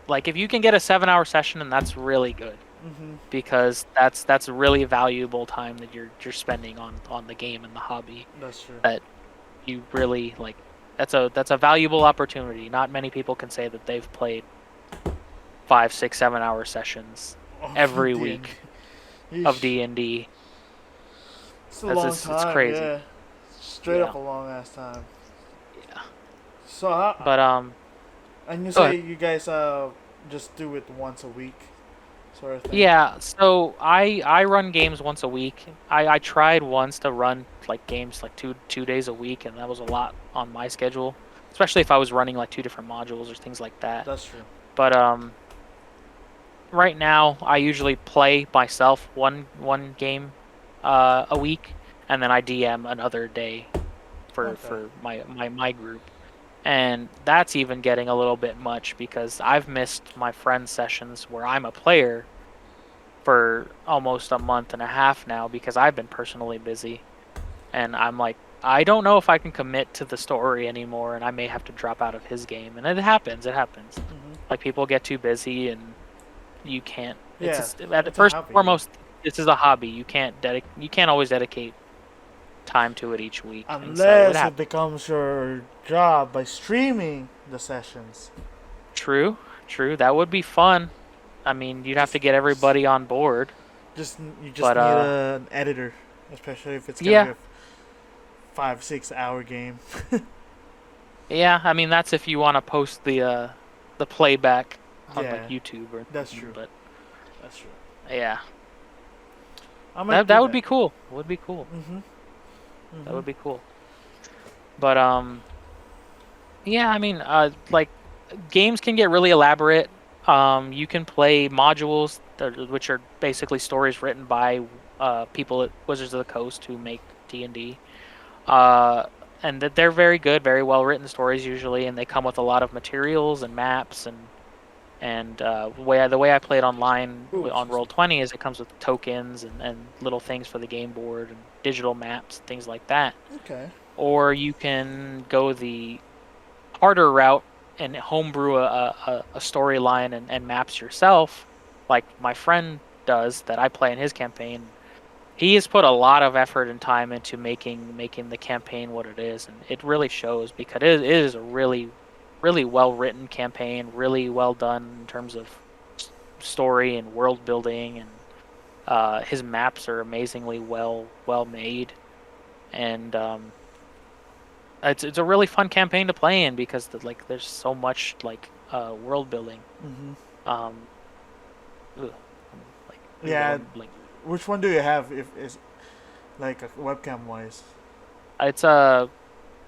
like, if you can get a 7 hour session, and that's really good Mm-hmm. because that's really valuable time that you're spending on the game and the hobby That's true. that you really like. That's a valuable opportunity. Not many people can say that they've played 5, 6, 7 hour sessions Oh, every D&D. week of Yeesh. D&D. It's a That's long just, it's time. crazy. Yeah. Straight Yeah, up a long ass time. yeah. So how? But And you go say ahead. you guys just do it once a week, sort of thing. Yeah, so I run games once a week. I tried once to run like games like two days a week, and that was a lot on my schedule, especially if I was running like two different modules or things like that. That's true. But right now I usually play myself one game a week, and then I DM another day for Okay. my group. And that's even getting a little bit much because I've missed my friend sessions where I'm a player for almost a month and a half now because I've been personally busy. And I'm like, I don't know if I can commit to the story anymore, and I may have to drop out of his game. And it happens. It happens. Mm-hmm. Like, people get too busy, and you can't. It's Yeah, just, at it's a first and hobby. foremost, this is a hobby. You can't always dedicate time to it each week, and so it Unless it happens. becomes your job by streaming the sessions. True, true. That would be fun. I mean, you'd have Just, to get everybody on board, just you just but need an editor, especially if it's gonna be yeah, a 5, 6 hour game. yeah. I mean, that's if you want to post the playback on like Yeah, YouTube or that's something, true. but That's true. yeah, I might that do would that. be cool. Would be cool. Mhm. That Mhm. would be cool. But yeah. I mean, like, games can get really elaborate. You can play modules which are basically stories written by people at Wizards of the Coast who make D&D. Uh, and that they're very good, very well written stories usually, and they come with a lot of materials and maps and the way I play it online Ooh, on excuse me. Roll20 is it comes with tokens and little things for the game board and digital maps, things like that. Okay. Or you can go the harder route and homebrew a storyline and maps yourself, like my friend does that I play in his campaign. He has put a lot of effort and time into making the campaign what it is, and it really shows because it is a really well written campaign, really well done in terms of story and world building, and his maps are amazingly well made, and it's a really fun campaign to play in because like there's so much like world building. Mhm. Um, ugh, I'm like Yeah. Like Which one do you have? If is like webcam wise? it's a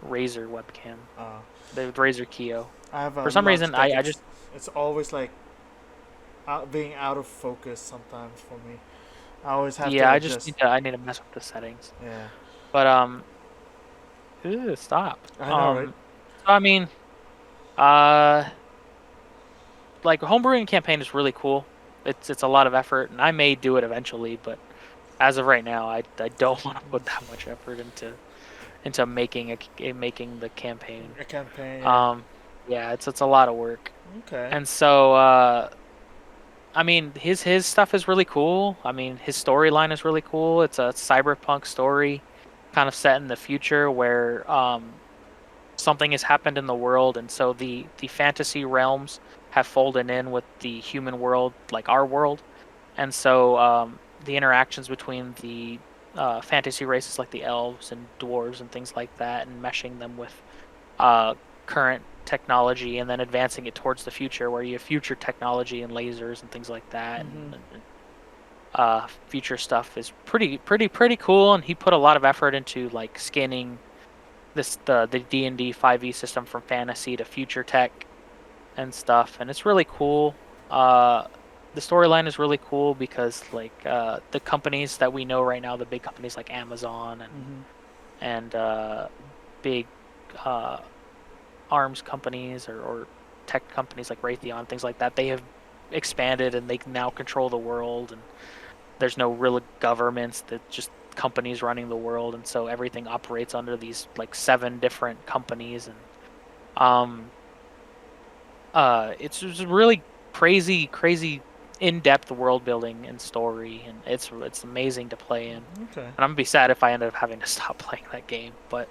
Razer webcam, Uh, the Razer Kio. I have For a some reason, Logitech. I just It's always like being out of focus sometimes for me. I always have to yeah, adjust. I need to mess with the settings. Yeah, But ew, stop. I know, right? So I mean, uh, like homebrewing campaign is really cool. It's a lot of effort, and I may do it eventually, but as of right now, I don't want to put that much effort into making making the campaign. A campaign, yeah. Um, yeah, it's a lot of work, Okay. and so I mean his stuff is really cool. I mean his storyline is really cool. It's a cyberpunk story, kind of set in the future where something has happened in the world, and so the fantasy realms have folded in with the human world, like our world, and so the interactions between the fantasy races like the elves and dwarves and things like that, and meshing them with uh, current technology, and then advancing it towards the future, where you have future technology and lasers and things like that, Mhm. and future stuff is pretty cool. And he put a lot of effort into like skinning the D&D 5e system from fantasy to future tech and stuff, and it's really cool. The storyline is really cool because like the companies that we know right now, the big companies like Amazon Mhm. and big uh, arms companies or tech companies like Raytheon, things like that, they have expanded and they can now control the world, and there's no real governments, that just companies running the world, and so everything operates under these like 7 different companies. And um it's just really crazy in-depth world building and story, and it's amazing to play in. And Okay. I'm gonna be sad if I end up having to stop playing that game, but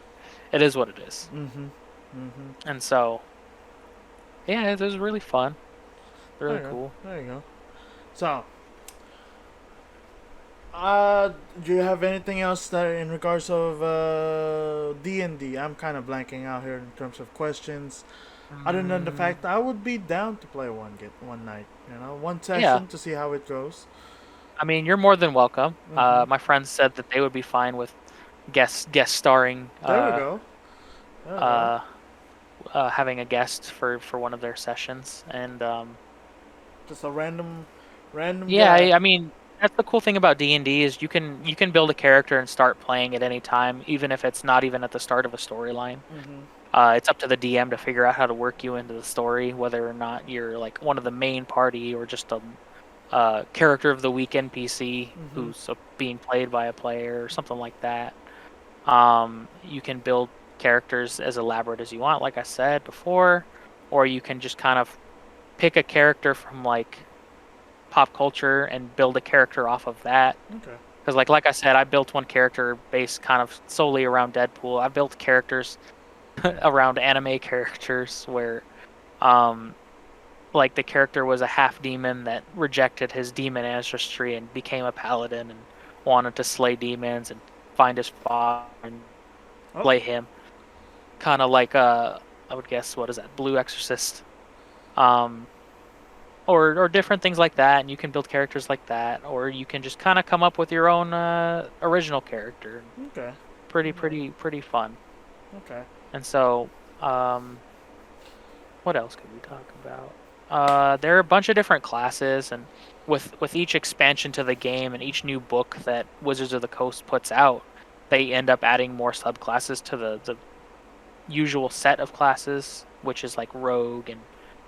it is what it is. Mhm. Mhm. And so yeah, it was really fun, There really you go. cool. There you go. So, do you have anything else that in regards of D&D? I'm kind of blanking out here in terms of questions. Other than the Mm, fact I would be down to play one night, one yeah, session to see how it goes. I mean, you're more than welcome. Mhm. My friends said that they would be fine with guest starring, There we go. There we go. uh, having a guest for one of their sessions. And Just a random yeah, guy. I mean, that's the cool thing about D&D is you can build a character and start playing at any time, even if it's not even at the start of a storyline. Mhm. It's up to the DM to figure out how to work you into the story, whether or not you're like one of the main party or just a character of the week NPC Mhm. who's being played by a player or something like that. You can build characters as elaborate as you want, like I said before, or you can just kind of pick a character from like pop culture and build a character off of that. Okay. Because like I said, I built one character based kind of solely around Deadpool. I built characters around anime characters where um like the character was a half demon that rejected his demon ancestry and became a paladin and wanted to slay demons and find his father and Oh. slay him. Kind of like I would guess, what is that, Blue Exorcist. Um or different things like that, and you can build characters like that, or you can just kind of come up with your own original character. Okay. Pretty fun. Okay. And so what else could we talk about? There are a bunch of different classes, and with each expansion to the game and each new book that Wizards of the Coast puts out, they end up adding more subclasses to the usual set of classes, which is like rogue and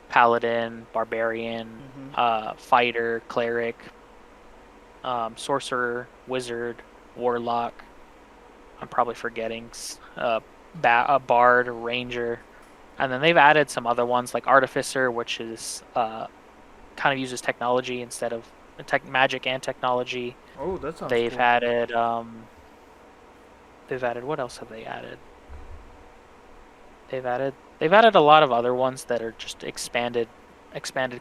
paladin, barbarian, Mhm. fighter, cleric, sorcerer, wizard, warlock. I'm probably forgetting a bard, ranger, and then they've added some other ones like artificer, which is kind of uses technology instead of magic and technology. Oh, that sounds They've cool. added what else have they added? They've added a lot of other ones that are just expanded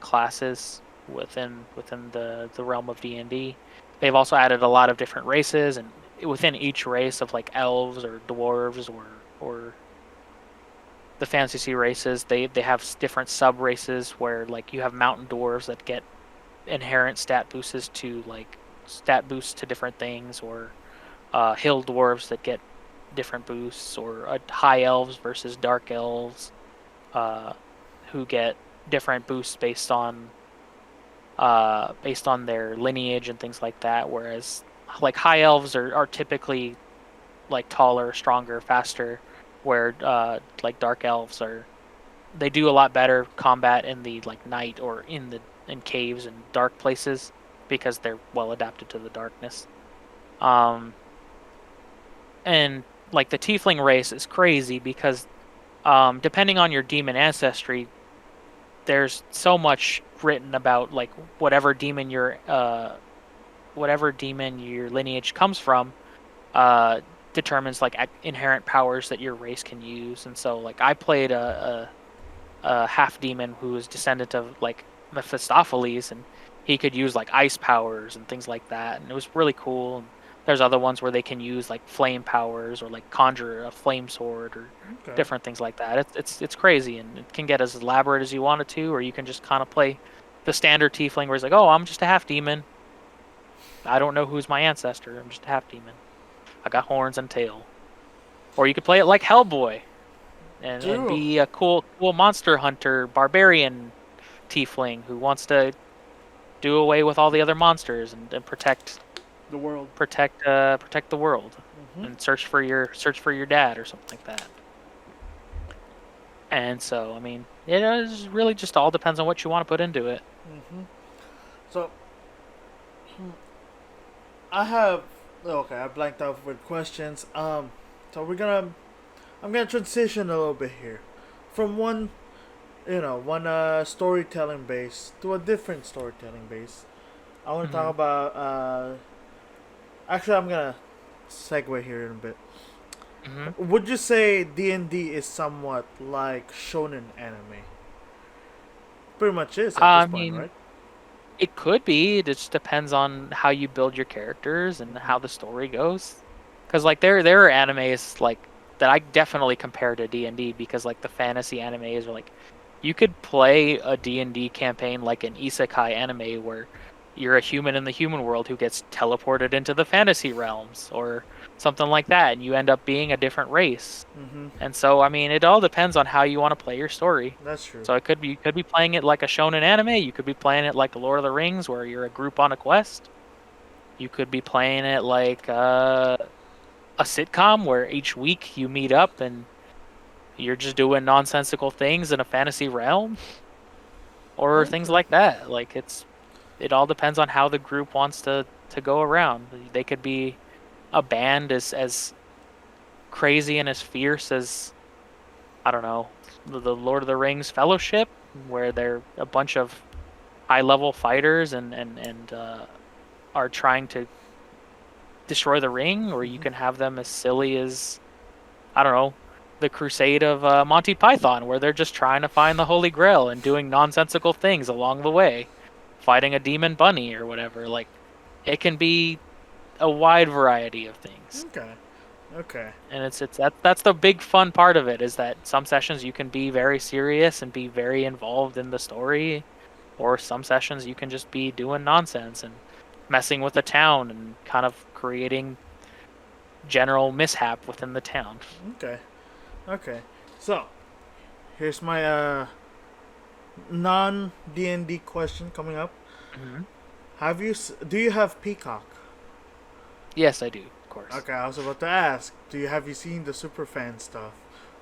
classes within the realm of D&D. They've also added a lot of different races, and within each race of like elves or dwarves or the fantasy races, they have different sub races where like you have mountain dwarves that get inherent stat boosts to like stat boosts to different things, or hill dwarves that get different boosts, or high elves versus dark elves, uh, who get different boosts based on their lineage and things like that. Whereas like high elves are typically like taller, stronger, faster, where like dark elves they do a lot better combat in the like night or in caves and dark places because they're well adapted to the darkness. And like the tiefling race is crazy because depending on your demon ancestry, there's so much written about like whatever demon your lineage comes from determines like inherent powers that your race can use. And so like I played a half demon who was descendant of like Mephistopheles, and he could use like ice powers and things like that, and it was really cool. And there's other ones where they can use like flame powers or like conjure a flame sword or different things like that. It's crazy, and it can get as elaborate as you want it to, or you can just kind of play the standard tiefling where it's like, oh, I'm just a half demon. I don't know who's my ancestor. I'm just a half demon. I got horns and tail. Or you could play it like Hellboy and be a cool monster hunter barbarian tiefling who wants to do away with all the other monsters and protect the world, protect the world, and search for your dad or something like that. And so, I mean, it is really just all depends on what you want to put into it. So, I blanked out with questions. So I'm gonna transition a little bit here, from one storytelling base to a different storytelling base. I want to talk about. Actually, I'm gonna segue here in a bit. Would you say D&D is somewhat like shonen anime? Pretty much is at this point, right? It could be. It just depends on how you build your characters and how the story goes. Because like there are animes like that I definitely compare to D&D, because like the fantasy animes are like, you could play a D&D campaign like an isekai anime where you're a human in the human world who gets teleported into the fantasy realms or something like that, and you end up being a different race. And so, I mean, it all depends on how you want to play your story. That's true. So you could be playing it like a shonen anime. You could be playing it like Lord of the Rings, where you're a group on a quest. You could be playing it like a sitcom, where each week you meet up and you're just doing nonsensical things in a fantasy realm, or things like that. Like it all depends on how the group wants to go around. They could be a band as crazy and as fierce as, I don't know, the Lord of the Rings Fellowship, where they're a bunch of high-level fighters and are trying to destroy the ring, or you can have them as silly as, I don't know, the Crusade of Monty Python, where they're just trying to find the Holy Grail and doing nonsensical things along the way, fighting a demon bunny or whatever. Like, it can be a wide variety of things. Okay. And that's the big fun part of it, is that some sessions you can be very serious and be very involved in the story, or some sessions you can just be doing nonsense and messing with the town and kind of creating general mishap within the town. Okay. So, here's my non D&D question coming up. Do you have Peacock? Yes, I do, of course. Okay, I was about to ask, have you seen the Superfan stuff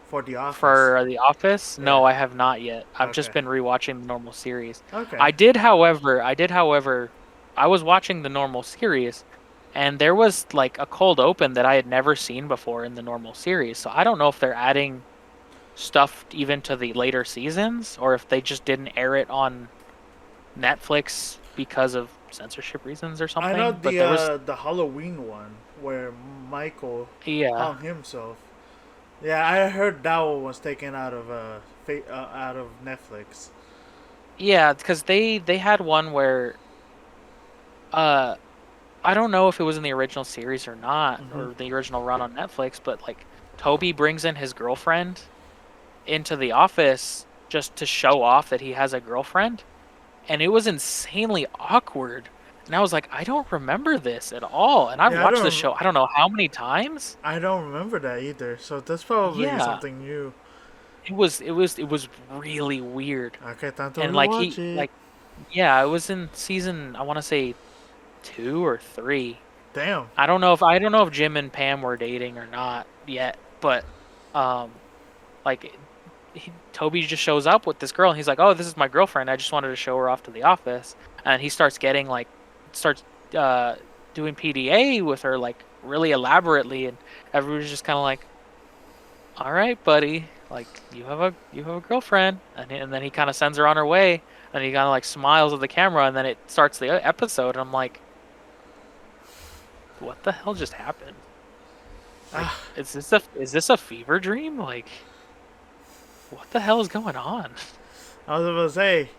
for The Office? For The Office? Yeah. No, I have not yet. I've just been rewatching the normal series. Okay. I did, however, I was watching the normal series, and there was like a cold open that I had never seen before in the normal series. So I don't know if they're adding stuff even to the later seasons, or if they just didn't air it on Netflix because of censorship reasons or something. I know the Halloween one where Michael hung himself. Yeah, I heard that one was taken out of Netflix. Yeah, because they had one where I don't know if it was in the original series or not, or the original run on Netflix, but like Toby brings in his girlfriend into the office just to show off that he has a girlfriend, and it was insanely awkward. And I was like, I don't remember this at all. And I've Yeah, watched the show I don't know how many times. I don't remember that either. So that's probably Yeah. something new. It was really weird. Okay, time to And like rewatch it. yeah, I was in season I want to say 2 or 3. Damn. I don't know if Jim and Pam were dating or not yet, but um like Toby just shows up with this girl and he's like, "Oh, this is my girlfriend. I just wanted to show her off to the office." And he starts uh doing PDA with her like really elaborately, and everybody's just kind of like, "All right, buddy. Like you have a girlfriend." And then he kind of sends her on her way, and he kind of like smiles at the camera, and then it starts the episode, and I'm like, "What the hell just happened? Like, Ah, is this a fever dream? Like, what the hell is going on?" I was about to say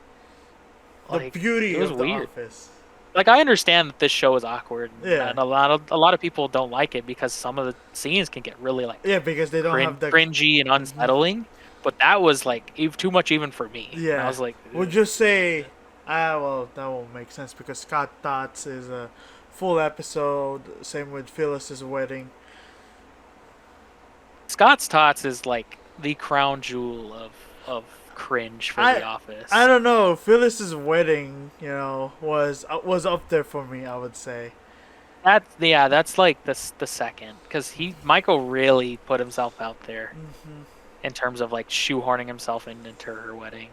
the Like, it beauty was of The weird. Office. Like, I understand that this show is awkward, Yeah, and a lot of people don't like it because some of the scenes can get really like yeah, because they don't have the. cringy and Mhm. unsettling. But that was like too much even for me, and I Yeah, was like, we'll "Ugh." just say, well, that won't make sense because Scott Thoughts is a full episode. Same with Phyllis's wedding. Scott's Tots is like the crown jewel of cringe for The I Office. I don't know. Phyllis's wedding, was up there for me. I would say. That's like the second because Michael really put himself out there Hmm. in terms of like shoehorning himself into her wedding.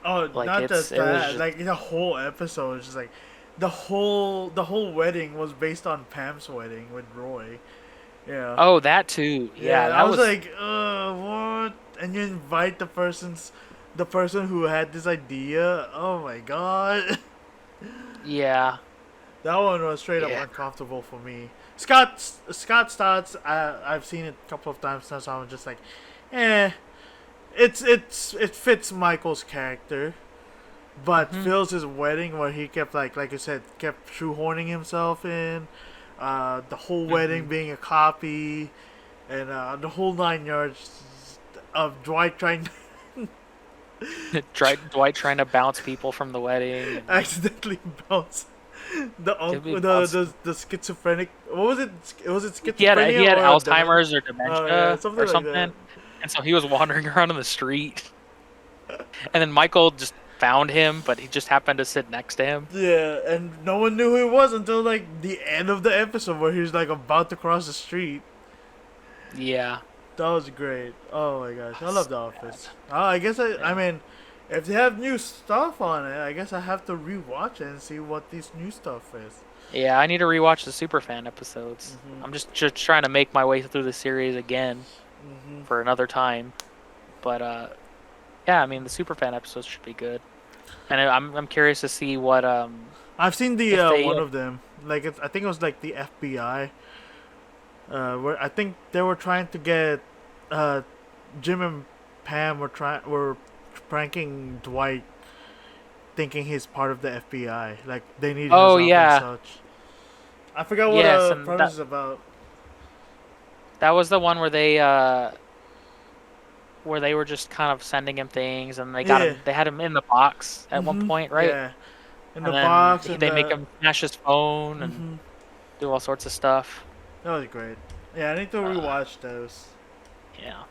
Oh, Like not just it was that. just Like the whole episode is just like the whole wedding was based on Pam's wedding with Roy. Yeah. oh that too yeah Yeah, I that was was like, what? And you invite the person who had this idea. Oh my god, yeah that one was straight up yeah uncomfortable for me. Scott Stotts, I've seen it a couple of times now, so I'm just like, eh. It fits Michael's character, but hmm Phil's wedding where he kept like you said kept shoehorning himself in, the whole wedding hmm being a copy, and the whole 9 yards of Dwight trying to Dwight trying to bounce people from the wedding and accidentally bounce the give me uncle, bounce. the schizophrenic. What was it? Was it He schizophrenia had or Alzheimer's or yeah, dementia something or like something, that. and so he was wandering around on the street, and then Michael just found him, but he just happened to sit next to him. Yeah, and no one knew who he was until like the end of the episode where he was like about to cross the street. Yeah, That was great. Oh my gosh, I love The bad. Office. I guess I Yeah. mean, if they have new stuff on it, I guess I have to rewatch it and see what this new stuff is. Yeah, I need to rewatch the Superfan episodes. Mhm. I'm just trying to make my way through the series again Mhm. for another time. But yeah, I mean the Superfan episodes should be good, and I'm curious to see what I've seen the if they one of them. Like I think it was like the FBI. Where I think they were trying to get uh, Jim and Pam were pranking Dwight, thinking he's part of the FBI. Like they needed his oh help and yeah such. I forgot what yes, and premise is about. that was the one where they were just kind of sending him things, and Yeah. they had him in the box at one point, right? Yeah. In the And then box and they make the. him smash his phone and Mhm. do all sorts of stuff. That was great. Yeah, I need to Uh, rewatch those. yeah.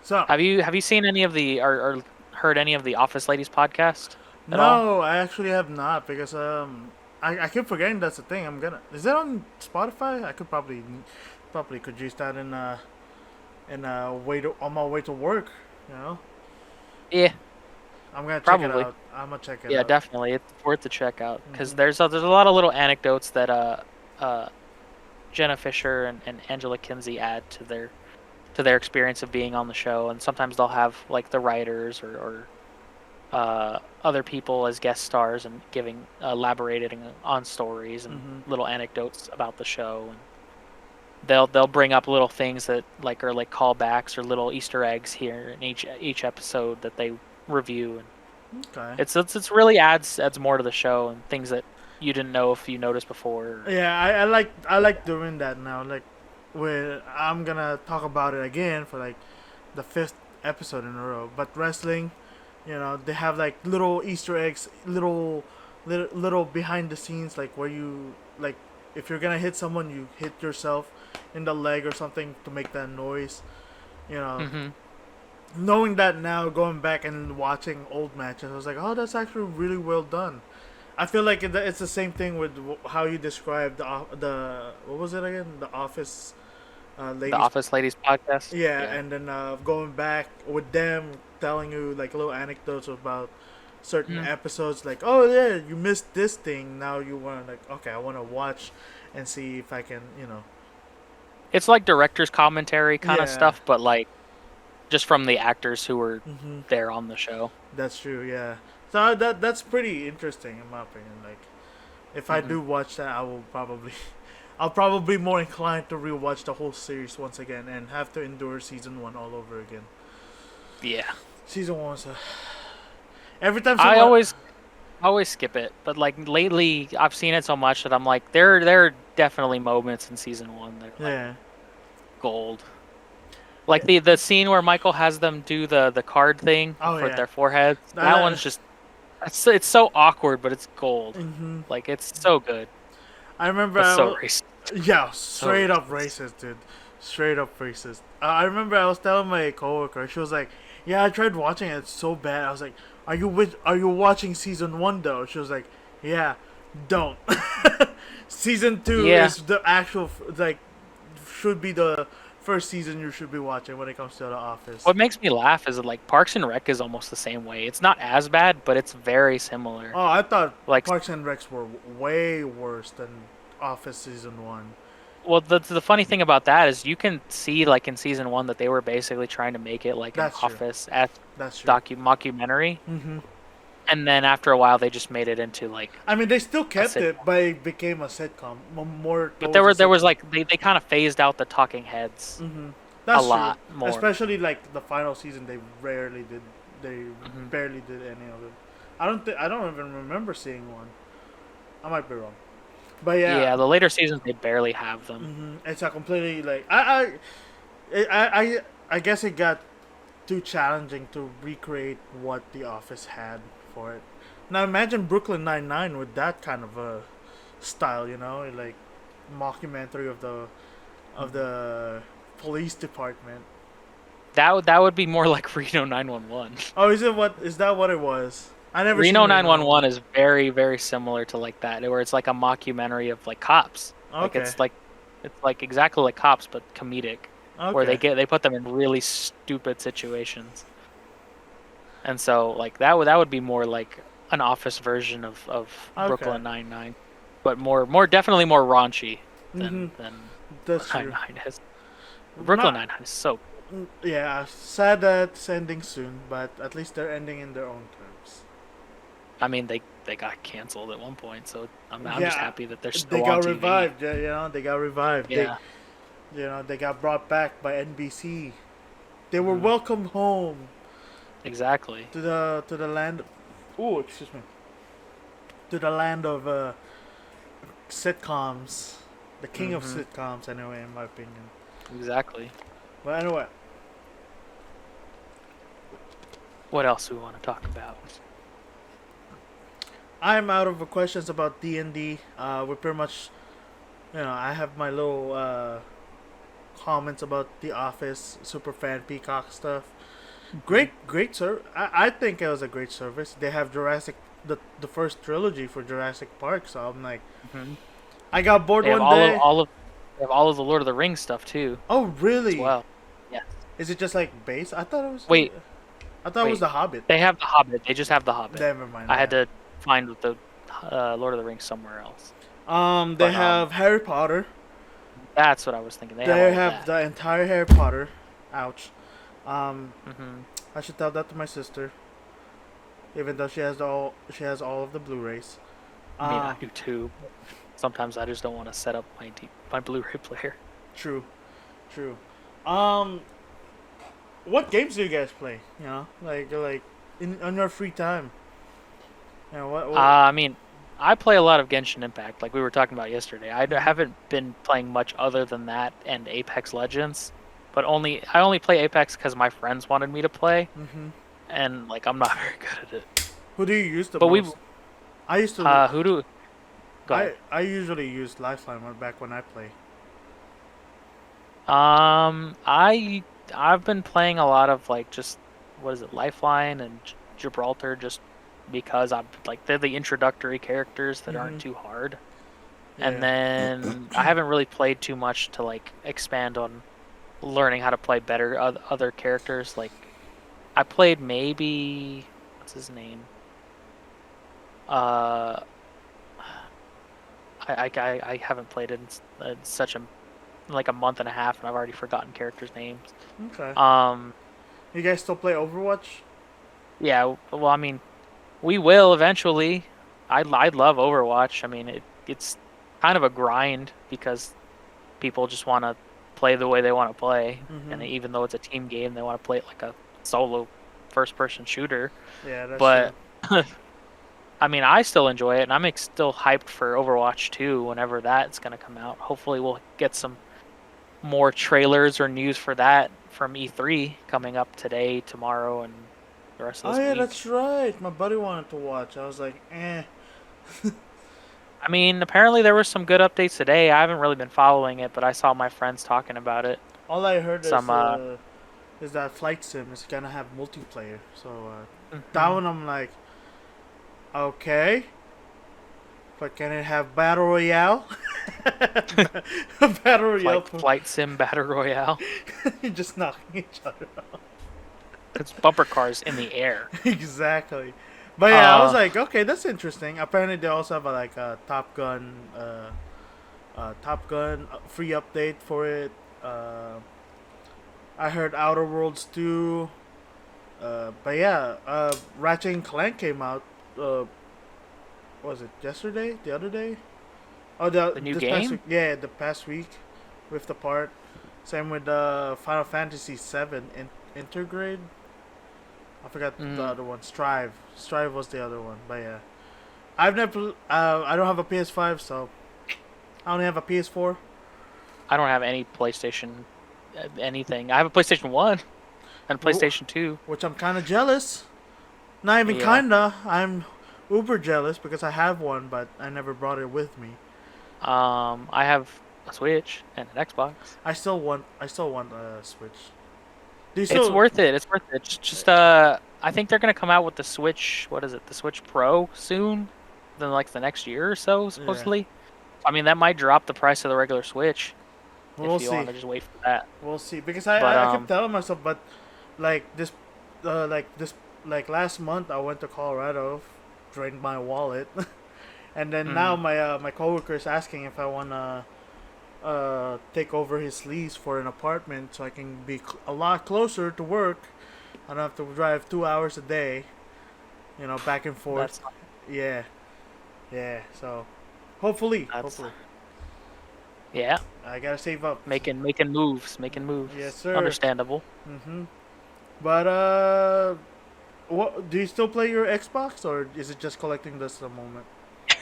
So Have you seen any of the or heard any of the Office Ladies podcast at all? no, I actually have not because I keep forgetting that's the thing. Is it on Spotify? I could probably could use that in way to on my way to work. You know, Yeah, I'm gonna check it probably. out. I'm gonna check it Yeah, out. definitely. It's worth to check out because Hmm. there's a lot of little anecdotes that uh Jenna Fisher and Angela Kinsey add to their experience of being on the show, and sometimes they'll have like the writers or other people as guest stars and giving elaborating on stories and Hmm. little anecdotes about the show, and they'll bring up little things that like are like callbacks or little Easter eggs here in each episode that they review, and Okay. it's really adds more to the show and things that you didn't know if you noticed before. Yeah, I like doing that now. Like, where I'm gonna talk about it again for like the fifth episode in a row. But wrestling, they have like little Easter eggs, little little behind the scenes, like where you like if you're gonna hit someone, you hit yourself in the leg or something to make that noise. You know, Mm-hmm. knowing that now, going back and watching old matches, I was like, oh, that's actually really well done. I feel like it's the same thing with how you described the what was it again? The Office The ladies. Office Ladies podcast. Yeah, Yeah. and then going back with them telling you like little anecdotes about certain Mhm. episodes, like, oh yeah, you missed this thing. Now you want to like, okay, I want to watch and see if I can, It's like director's commentary kind of Yeah. stuff, but like just from the actors who were Mm-hmm. there on the show. That's true. Yeah. So that's pretty interesting in my opinion. Like, if I Mm-hmm. do watch that, I'll probably be more inclined to rewatch the whole series once again and have to endure season one all over again. Yeah. Season one was every time I someone. always skip it, but like lately I've seen it so much that I'm like there are definitely moments in season 1 that are like Yeah. gold. Like the scene where Michael has them do the card thing Oh for yeah. their foreheads. That That, one's just it's so awkward, but it's gold. mm-hmm. Like it's so good, I remember. but so racist. Yeah, So straight up racist. racist, dude. Straight up racist. I remember I was telling my coworker. She was like, "Yeah, I tried watching it. It's so bad." I was like, Are you watching season one though?" She was like, "Yeah, don't." Season two Yeah. is the actual like should be the first season you should be watching when it comes to The Office. What makes me laugh is that like Parks and Rec is almost the same way. It's not as bad, but it's very similar. Oh, I thought Like, Parks and Recs were way worse than Office season one. well, the funny thing about that is you can see like in season 1 that they were basically trying to make it like an That's true. Office as That's true. mockumentary, Mm-hmm. and then after a while they just made it into like I mean, they still kept sitcom. it, but it became a sitcom. More But towards there a was sitcom. like they kind of phased out the talking heads Mm-hmm. a That's true. lot more. Especially like the final season, they rarely did. They Mhm. barely did any of it. I don't even remember seeing one. I might be wrong, but Yeah, yeah. the later seasons they barely have them. It's a completely like I guess it got too challenging to recreate what The Office had for it. Now imagine Brooklyn Nine with that kind of a style, like mockumentary of the police department. That would be more like Reno 911. Oh, is that what it was? I never seen Reno Reno 911 911. is very similar to like that, where it's like a mockumentary of like cops. Like Okay. it's like exactly like cops but comedic, where Okay. they put them in really stupid situations. And so like that would be more like an Office version of Okay. Brooklyn Nine-Nine, but more definitely more raunchy Mhm. than That's true. Nine-Nine is. Brooklyn Not. Nine-Nine is so. Yeah. Sad that it's ending soon, but at least they're ending in their own terms. I mean they got canceled at one point, so I'm just Yeah. happy that they're They still on got TV. revived. Yeah. They got revived. Yeah. They got brought back by NBC. They were Mhm. welcomed home Exactly. to the land. Oh, excuse me. To the land of sitcoms, the king of Mhm. sitcoms, anyway, in my opinion. Exactly. But anyway, What else do we want to talk about? I'm out of questions about D&D. We pretty much, I have my little comments about The Office, Superfan, Peacock stuff. Great service. I think it was a great service. They have the first trilogy for Jurassic Park, so I'm like, Mhm. I got bored They have one day. they have all of the Lord of the Rings stuff too Oh, as really? well. Yes. Is it just like base? I thought it was. Wait, I thought it was wait. The Hobbit. They have the Hobbit. They just have the Hobbit. Never mind. I had to find the Lord of the Rings somewhere else. They But have Harry Potter. that's what I was thinking. They have They all have of that. the entire Harry Potter. Ouch. Um, Mhm. I should tell that to my sister, even though she has all of the Blu-rays. I mean, I do too. Sometimes I just don't want to set up my Blu-ray player. True. Um, what games do you guys play? Like on your free time. What? I mean, I play a lot of Genshin Impact, like we were talking about yesterday. I Mhm. haven't been playing much other than that and Apex Legends, but I only play Apex because my friends wanted me to play, Mhm. and like I'm not very good at it. Who do you use the But most? I used to. Who do? Go ahead. I usually use Lifeline back when I play. I've been playing a lot of like just what is it, Lifeline and Gibraltar, just because I'm like they're the introductory characters that aren't too hard. And Yeah. then I haven't really played too much to like expand on learning how to play better other characters. Like I played maybe what's his name? Uh, I haven't played it in such a month and a half, and I've already forgotten characters' names. Okay. Um, You guys still play Overwatch? yeah. Well, I mean, we will eventually. I love Overwatch. I mean, it's kind of a grind because people just want to play the way they want to play, and even though it's a team game, they want to play it like a solo first-person shooter. Yeah, that's But true. I mean, I still enjoy it, and I'm still hyped for Overwatch 2 whenever that's going to come out. Hopefully, we'll get some more trailers or news for that from E3 coming up today, tomorrow, and the rest of Oh this yeah, week. that's right. My buddy wanted to watch. I was like, eh. I mean, apparently there were some good updates today. I haven't really been following it, but I saw my friends talking about it. All I heard Some is that Flight Sim is gonna have multiplayer. So that mhm. one I'm like, okay, but can it have battle royale? Battle royale. Like Flight Sim Battle Royale. You're just knocking each other out. It's bumper cars in the air. Exactly. But yeah, I was like, okay, that's interesting. Apparently, they also have like a Top Gun free update for it. Uh, I heard Outer Worlds 2. But yeah, Ratchet and Clank came out. What was it yesterday? The other day? Oh, The new this past game? week. Yeah, the past week with the part. Same with Final Fantasy 7 Intergrade. I forgot the Mm. other one. Strive. Strive was the other one. But yeah, I've never. I don't have a PS5, so I only have a PS4. I don't have any PlayStation anything. I have a PlayStation 1 and a PlayStation 2. Which I'm kind of jealous. Not even Yeah. kinda. I'm uber jealous because I have one, but I never brought it with me. I have a Switch and an Xbox. I still want. I still want a Switch. Do you It's still? worth it. It's worth it. Just I think they're gonna come out with the Switch. What is it? The Switch Pro soon. Then like the next year or so, Yeah. supposedly. I mean, that might drop the price of the regular Switch We'll if you want see. to just wait for that. We'll see. Because But I kept telling myself, but like this, like last month I went to Colorado, drained my wallet, and then now mm, my coworker is asking if I wanna take over his lease for an apartment so I can be a lot closer to work. I don't have to drive 2 hours a day, back and forth. that's Yeah, yeah. So that's hopefully, yeah, I gotta save up. making moves. Yes, sir. Understandable. Mhm. But what do you still play your Xbox or is it just collecting dust at the moment?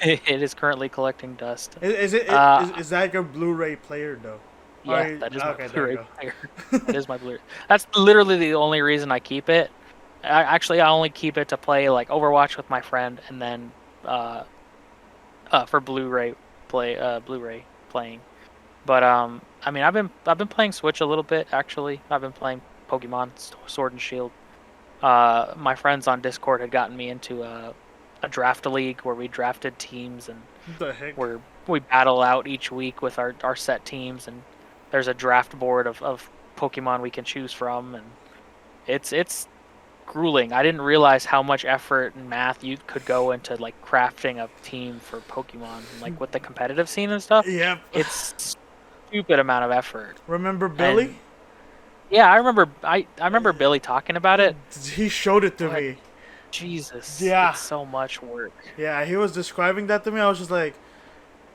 It is currently collecting dust. Is that your Blu-ray player though? Yeah, that is my Okay, there you Blu-ray go. player. That is my Blu-ray. That's literally the only reason I keep it. Actually, I only keep it to play like Overwatch with my friend, and then uh, for Blu-ray playing. But I mean, I've been playing Switch a little bit actually. I've been playing Pokemon Sword and Shield. My friends on Discord had gotten me into a draft league where we drafted teams and What the heck? where we battle out each week with our set teams, and there's a draft board of Pokemon we can choose from, and it's grueling. I didn't realize how much effort and math you could go into like crafting a team for Pokemon, like with the competitive scene and stuff. Yep. It's stupid amount of effort. Remember Billy? And yeah, I remember Billy talking about it, He showed it to but me. Jesus, Yeah. it's so much work. Yeah, he was describing that to me. I was just like,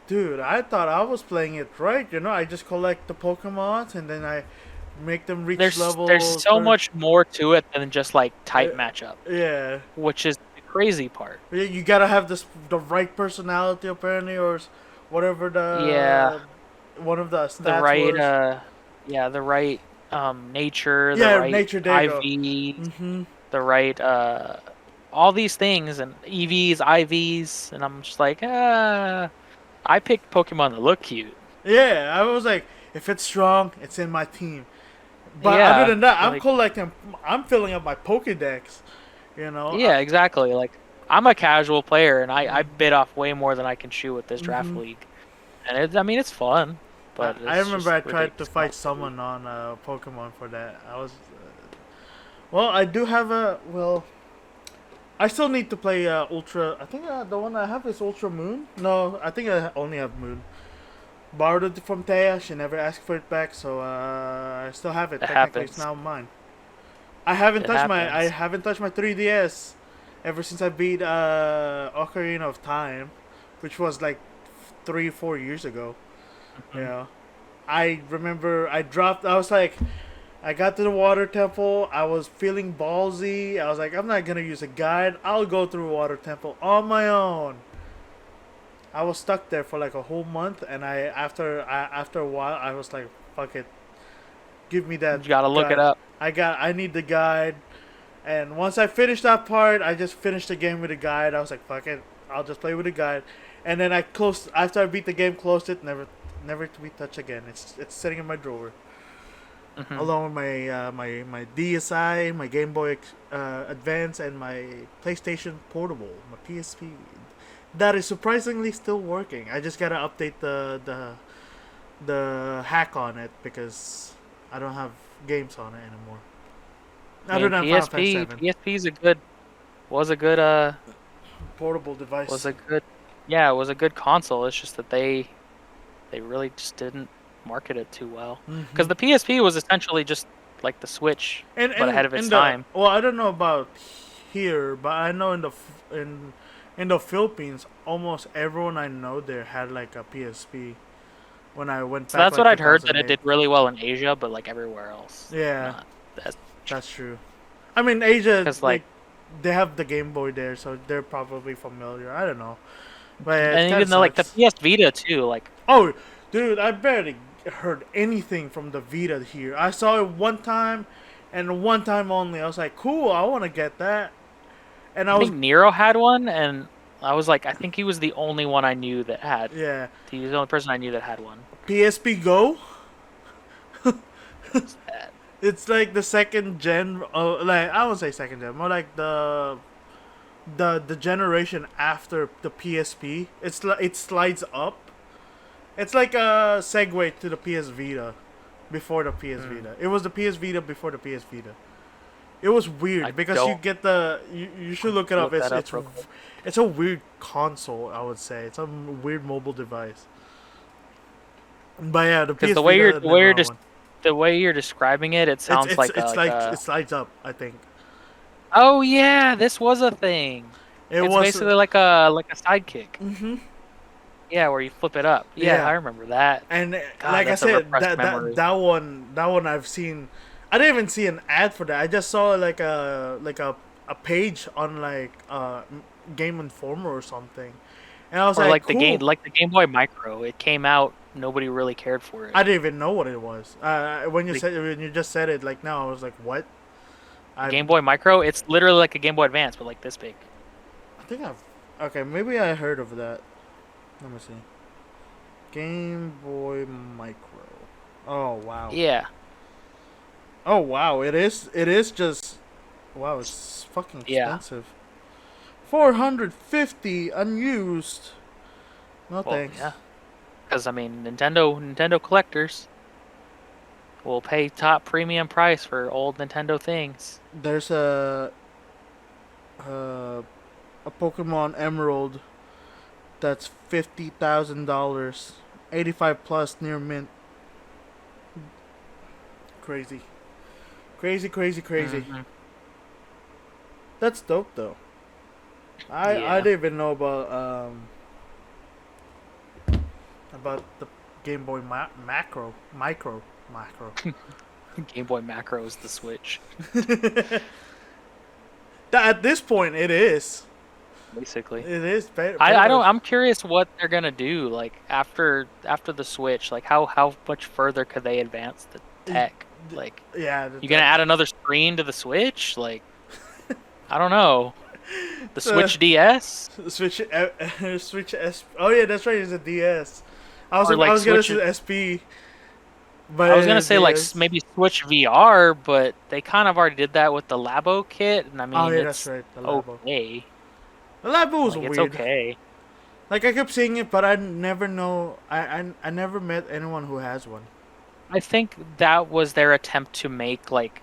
dude, I thought I was playing it right. I just collect the Pokemons and then I make them reach There's level so much more to it than just like type Uh, matchup, Yeah. which is the crazy part. You gotta have the right personality apparently, or whatever Yeah, one of the the stats right was. the right nature, the Yeah, right nature. There you go. IV, Mhm. the right all these things and EVs, IVs, and I'm just like, I picked Pokemon that look cute. Yeah, I was like, if it's strong, it's in my team. But other Yeah, than that, I'm like, collecting. I'm filling up my Pokédex. You know. yeah, exactly. Like, I'm a casual player, and I Mhm. bit off way more than I can chew with this draft league. And I mean, it's fun, but I it's remember just I tried to ridiculous. fight someone on Pokemon for that. I was. Well, I do have a. Well, I still need to play Ultra. I think the one I have is Ultra Moon. No, I think I only have Moon. Borrowed it from Taya. She never asked for it back, so I still have it. It Technically, it's happens. now mine. I haven't It touched my. I happens. haven't touched my 3DS ever since I beat Ocarina of Time, which was like 3-4 years ago. You Mhm. know, I remember I dropped. I was like, I got to the water temple. I was feeling ballsy. I was like, I'm not gonna use a guide. I'll go through water temple on my own. I was stuck there for like a whole month, and after a while, I was like, fuck it, give me that You gotta look it guide. up. I need the guide. And once I finished that part, I just finished the game with a guide. I was like, fuck it, I'll just play with a guide. And then I closed after I beat the game, closed it, never to be touched again. It's sitting in my drawer, Hmm. along with my DSi, my Game Boy Advance, and my PlayStation Portable, my PSP. That is surprisingly still working. I just gotta update the hack on it because I don't have games on it anymore. I Other mean, than Final Fantasy PSP, 7 PSP's a good, was a good, portable was device. a good, yeah, it was a good console. It's just that they really just didn't market it too well. Hmm. Because the PSP was essentially just like the Switch, And but ahead of its in the time. well, I don't know about here, but I know in the Philippines, almost everyone I know there had like a PSP. When I went So back that's like what I'd heard that it 2008. did really well in Asia, but like everywhere else, Yeah, not as much. that's true. I mean, Asia, Because like, like, they have the Game Boy there, so they're probably familiar. I don't know, but yeah, it and kind of even though like the sucks. PS Vita too, like Oh, dude, I barely heard anything from the Vita here. I saw it one time, and one time only. I was like, cool, I want to get that. And I I was, think Nero had one, and I was like, I think he was the only one I knew that had. yeah, He was the only person I knew that had one. PSP Go. What's that? It's like the second gen, like I won't say second gen, more like the generation after the PSP. It slides up. It's like a segue to the PS Vita before the PS Hmm. Vita. It was the PS Vita before the PS Vita. It was I weird because you don't get you should look it up. look that up real quick. It's a weird console, I would say. It's a weird mobile device. But yeah, the Because PS Vita never had one. the way you're describing it, it sounds like It's like like a. it slides up, I think. Oh yeah, this was a thing. It It's was basically like a sidekick. mhm. Yeah, where you flip it up. Yeah, I Yeah. remember that. And God, like I that's a said, repressed memory. that one I've seen. I didn't even see an ad for that. I just saw like a page on like Game Informer or something, and I was Or like, cool. like the Game Boy Micro. It came out, nobody really cared for it. I didn't even know what it was. The, When you just said it like now, I was like, what? the I Game Boy Micro, it's literally like a Game Boy Advance, but like this big. I think I've okay. Maybe I heard of that. Let me see. Game Boy Micro. Oh wow. Yeah. Oh wow. It is just wow. It's fucking Yeah. expensive. 450 unused. No Well, thanks. yeah. Because I mean, Nintendo collectors will pay top premium price for old Nintendo things. There's uh, a Pokemon Emerald that's $50,000, 85 plus near mint. Crazy, crazy. Hmm. That's dope though. I Yeah. didn't even know about the Game Boy macro. Game Boy Macro is the Switch, At this point, it is. basically. It is I better. don't. I'm curious what they're gonna do. Like after the Switch, like how much further could they advance the tech? Like Yeah, you gonna add another screen to the Switch? Like I don't know. The So, Switch DS, Switch S. Oh yeah, that's right. It's a DS. or I like was gonna Switch. say SP, but I was gonna say like DS. maybe Switch VR, but they kind of already did that with the Labo kit, and I Oh mean yeah, that's it's right. The Labo. okay. The Labo was Like it's weird. okay. Like I kept seeing it, but I never know. I never met anyone who has one. I think that was their attempt to make like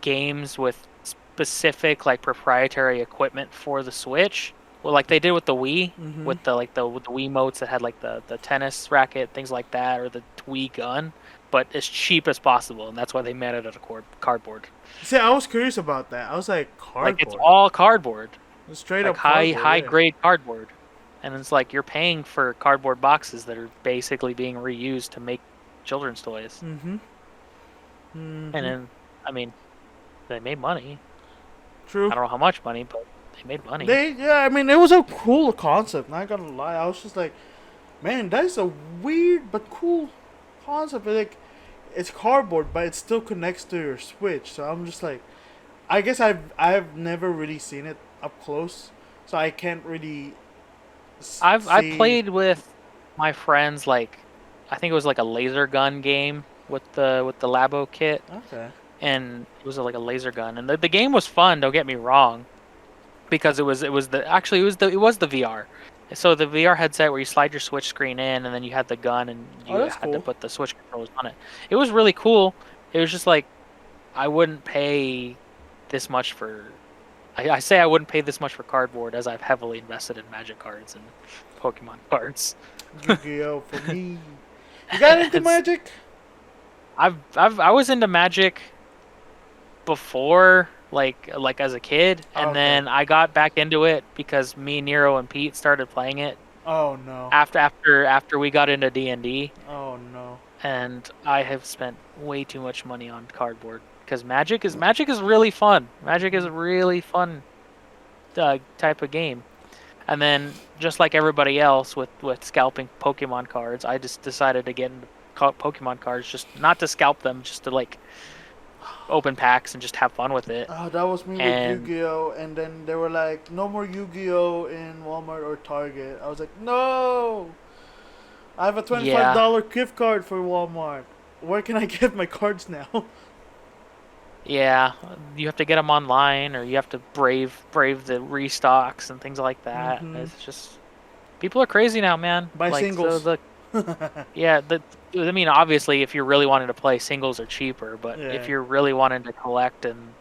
games with specific like proprietary equipment for the Switch. Well, like they did with the Wii, Mm-hmm. with the Wii motes that had like the tennis racket, things like that, or the Wii gun, but as cheap as possible, and that's why they made it out of cardboard. See, I was curious about that. I was like, Like it's cardboard, all cardboard, straight like up cardboard. high Yeah. grade cardboard, and it's like you're paying for cardboard boxes that are basically being reused to make children's toys. Mm-hmm. And Mm-hmm. then, I mean, they made money. True. I don't know how much money, but they made money. Yeah. I mean, it was a cool concept. Not gonna lie. I was just like, man, that's a weird but cool concept. Like, it's cardboard, but it still connects to your Switch. So I'm just like, I guess I've never really seen it up close, so I can't really I see. played with my friends like I think it was like a laser gun game with the Labo kit, Okay. and it was like a laser gun, and the game was fun. Don't get me wrong, because it was the actually it was the VR. So the VR headset where you slide your Switch screen in, and then you had the gun, and Oh, you that's had to cool. put the Switch controllers on it. It was really cool. It was just like I wouldn't pay this much for. I say I wouldn't pay this much for cardboard, as I've heavily invested in Magic cards and Pokemon cards. Yu-Gi-Oh for me. You got into It's, Magic? I was into Magic before, like as a kid, Oh, and okay. then I got back into it because me, Nero, and Pete started playing it Oh no. after we got into D&D, Oh no. and I have spent way too much money on cardboard because Magic is really fun. Magic is a really fun type of game. And then, just like everybody else with scalping Pokemon cards, I just decided to get into Pokemon cards, just not to scalp them, just to like open packs and just have fun with it. Oh, that was me with And Yu-Gi-Oh, and then they were like, no more Yu-Gi-Oh in Walmart or Target. I was like, no. I have a $25 yeah, gift card for Walmart. Where can I get my cards now? yeah, you have to get them online, or you have to brave the restocks and things like that. Mm-hmm. It's just people are crazy now, man. Buy Like singles. yeah, I mean, obviously, if you're really wanting to play, singles are cheaper, but if Yeah. you're really wanting to collect and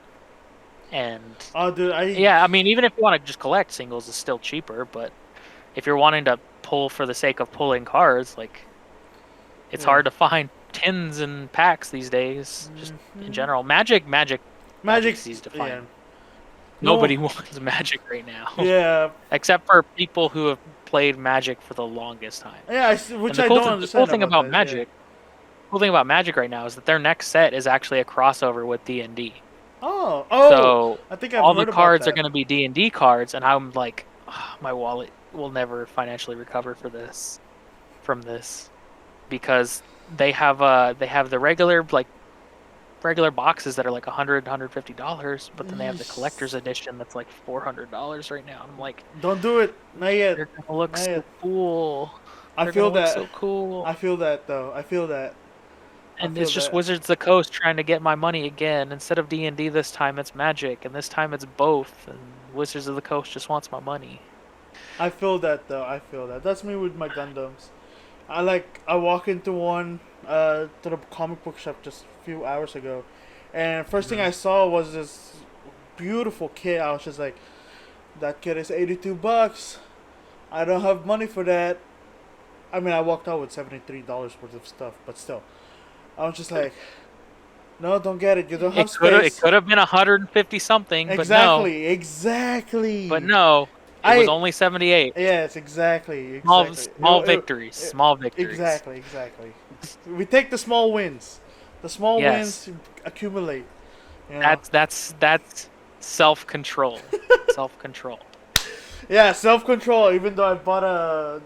Oh, dude, yeah, I mean, even if you want to just collect, singles is still cheaper, but if you're wanting to pull for the sake of pulling cards, like it's Yeah. hard to find tins and packs these days, just in Mm-hmm. general. Magic. Magic's easy to Yeah. find. No. Nobody wants Magic right now, Yeah. except for people who have played Magic for the longest time. Yeah. And Which I don't the cool understand thing about about that. Yeah. Magic, cool thing about Magic right now is that their next set is actually a crossover with D&D. Oh. Oh. So I think I've all the heard about cards are that. going to be D&D cards, and I'm like, my wallet will never financially recover from this because they have the regular boxes that are like $150, but then they have the collector's edition that's like $400 right now. And I'm like, Don't do it. Not yet. they're gonna look Not so yet. cool. I They're feel gonna look that. so cool. I feel that though. I feel that. I And feel it's just that. Wizards of the Coast trying to get my money again. Instead of D&D this time, it's Magic, and this time it's both. And Wizards of the Coast just wants my money. I feel that though. I feel that. That's me with my Gundams. I walk into one to the comic book shop just a few hours ago, and first thing I saw was this beautiful kit. I was just like, that kit is $82. I don't have money for that. I mean, I walked out with $73 worth of stuff, but still, I was just like, no, don't get it. You don't have It space. could have been 150 something, Exactly, exactly. but no, it was I only 78. Yes, exactly, exactly. Small victories. Exactly, exactly. We take the small wins. The small Yes, wins accumulate. You know. that's self control. Self control. Yeah, self control. Even though I bought a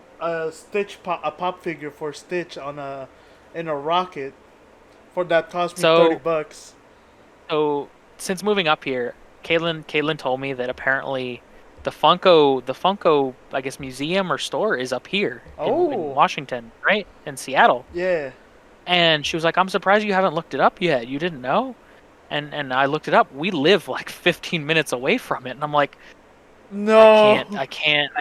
pop figure for Stitch on a in a rocket, for that cost me So $30. so since moving up here, Caitlin told me that apparently the Funko, I guess, museum or store is up here in Washington, right? In Seattle. Yeah. And she was like, I'm surprised you haven't looked it up yet. You didn't know? And I looked it up. We live like 15 minutes away from it. And I'm like, no, I can't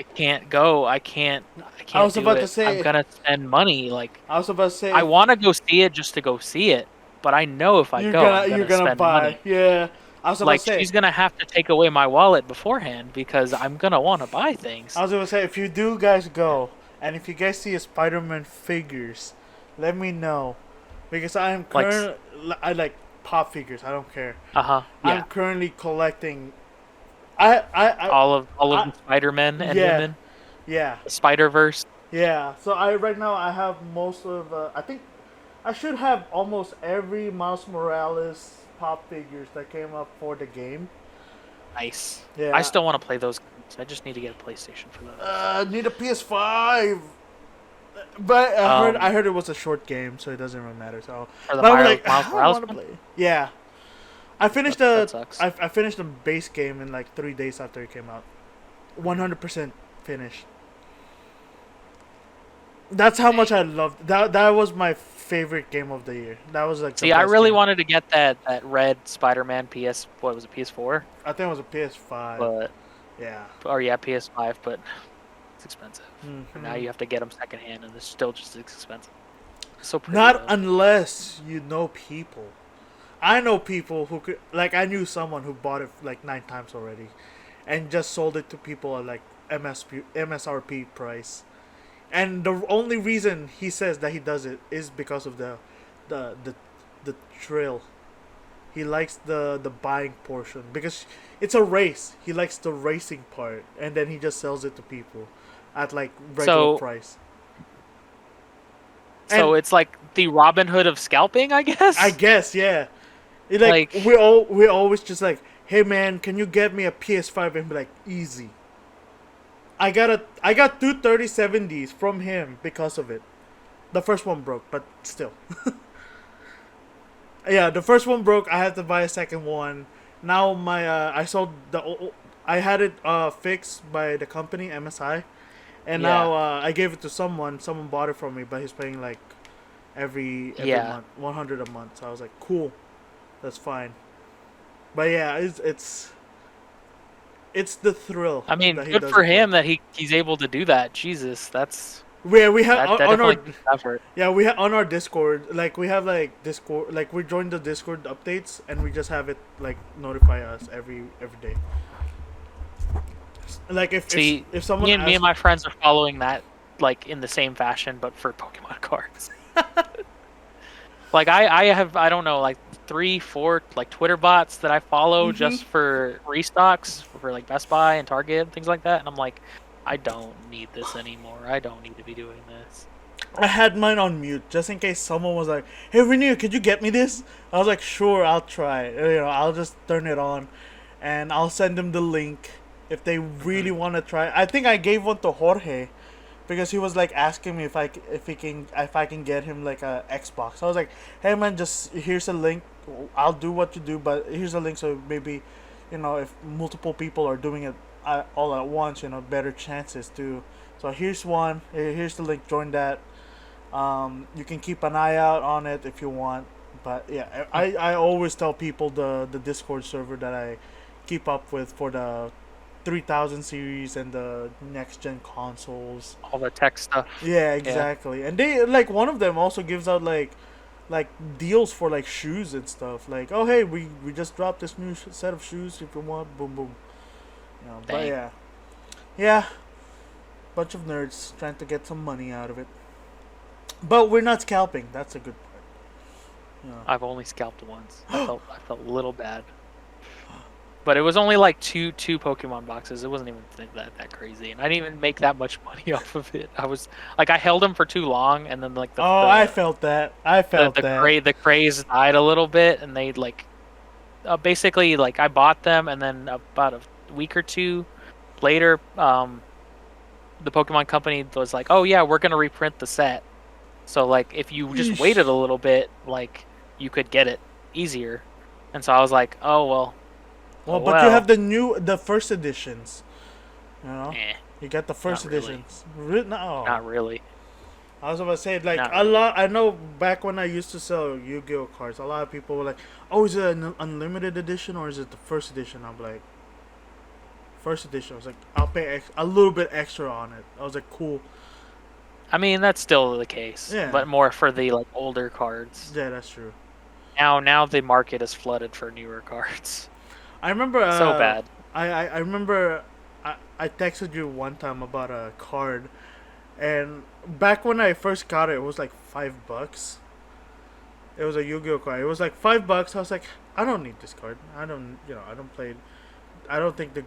go. I can't I was do about it. to say, I'm gonna spend money. Like, I was about to say, I want to go see it just to go see it, but I know if I go, I'm gonna spend buy. money. Yeah, I was about Like, to say, she's gonna have to take away my wallet beforehand because I'm gonna want to buy things. I was gonna say, if you do guys go, and if you guys see a Spider-Man figures, let me know, because I am currently I like pop figures. I don't care. Yeah. I'm currently collecting. I all of the Spider-Men and women. Yeah. The Spider-Verse. Yeah. So right now I have most of. I think I should have almost every Miles Morales pop figures that came up for the game. Nice. Yeah. I still want to play those games. I just need to get a PlayStation for those. Need a PS5. But I heard it was a short game, so it doesn't really matter. So for the Miles Morales one? Play. Yeah. I finished that sucks. I finished the base game in like 3 days after it came out. 100% finished. That's how much I loved that. That was my favorite game of the year. That was like. See, I really wanted to get that red Spider-Man What was it, PS4? I think it was a PS5. But yeah. Or yeah, PS5, but it's expensive. Mm-hmm. Now you have to get them secondhand, and it's still just as expensive. So pretty, not though. Unless you know people. I know people who could, like, I knew someone who bought it like 9 times already, and just sold it to people at like MSRP price. And the only reason he says that he does it is because of the thrill. He likes the buying portion because it's a race. He likes the racing part, and then he just sells it to people at like regular price. So it's like the Robin Hood of scalping, I guess. I guess, yeah. Like we always just like, hey man, can you get me a PS5? And be like, easy. I got 2 3070s from him because of it. The first one broke, but still. Yeah, the first one broke. I had to buy a second one. Now I had it fixed by the company MSI, and now I gave it to someone. Someone bought it from me, but he's paying like every month, 100 a month. So I was like, cool, that's fine. But yeah, it's the thrill. I mean, good for him that he's able to do that. Jesus, that's. Yeah, we have on our effort. Yeah, we have on our Discord. Like we have like Discord. Like we join the Discord updates, and we just have it like notify us every day. Like if someone me and my friends are following that like in the same fashion, but for Pokemon cards. Like I don't know, like 3-4 like Twitter bots that I follow just for restocks for like Best Buy and Target and things like that, and I'm like, I don't need this anymore. I don't need to be doing this. I had mine on mute just in case someone was like, "Hey, Renew, could you get me this?" I was like, "Sure, I'll try." I'll just turn it on, and I'll send them the link if they really want to try. I think I gave one to Jorge, because he was like asking me if I can get him like a Xbox. I was like, "Hey man, just here's a link. I'll do what you do, but here's a link so maybe, if multiple people are doing it all at once, better chances to." So here's one. Here's the link. Join that. You can keep an eye out on it if you want. But yeah, I always tell people the Discord server that I keep up with for the 3000 series and the next gen consoles. All the tech stuff. Yeah, exactly. Yeah. And they like one of them also gives out like deals for like shoes and stuff. Like, oh hey, we just dropped this new set of shoes if you want. Boom boom. But yeah, bunch of nerds trying to get some money out of it. But we're not scalping. That's a good part. I've only scalped once. I felt a little bad. But it was only like two Pokemon boxes. It wasn't even that crazy, and I didn't even make that much money off of it. I was like, I held them for too long, and then like I felt that. The craze died a little bit, and they like basically like I bought them, and then about a week or two later, the Pokemon company was like, "Oh yeah, we're gonna reprint the set." So like, if you just waited a little bit, like you could get it easier. And so I was like, "Oh well." Well, Oh, but you have well. the first editions. You know, Eh, you got the first not really. editions. No, Not really. I was about to say like Not a really. lot. I know back when I used to sell Yu-Gi-Oh cards, a lot of people were like, "Oh, is it an unlimited edition or is it the first edition?" I'm like, "First edition." I was like, "I'll pay a little bit extra on it." I was like, "Cool." I mean, that's still the case, Yeah, but more for the like older cards. yeah, that's true. Now the market is flooded for newer cards. I remember. So bad. I remember. I texted you one time about a card, and back when I first got it, it was like $5. It was a Yu-Gi-Oh card. It was like $5. I was like, I don't need this card. I don't, I don't play it. I don't think the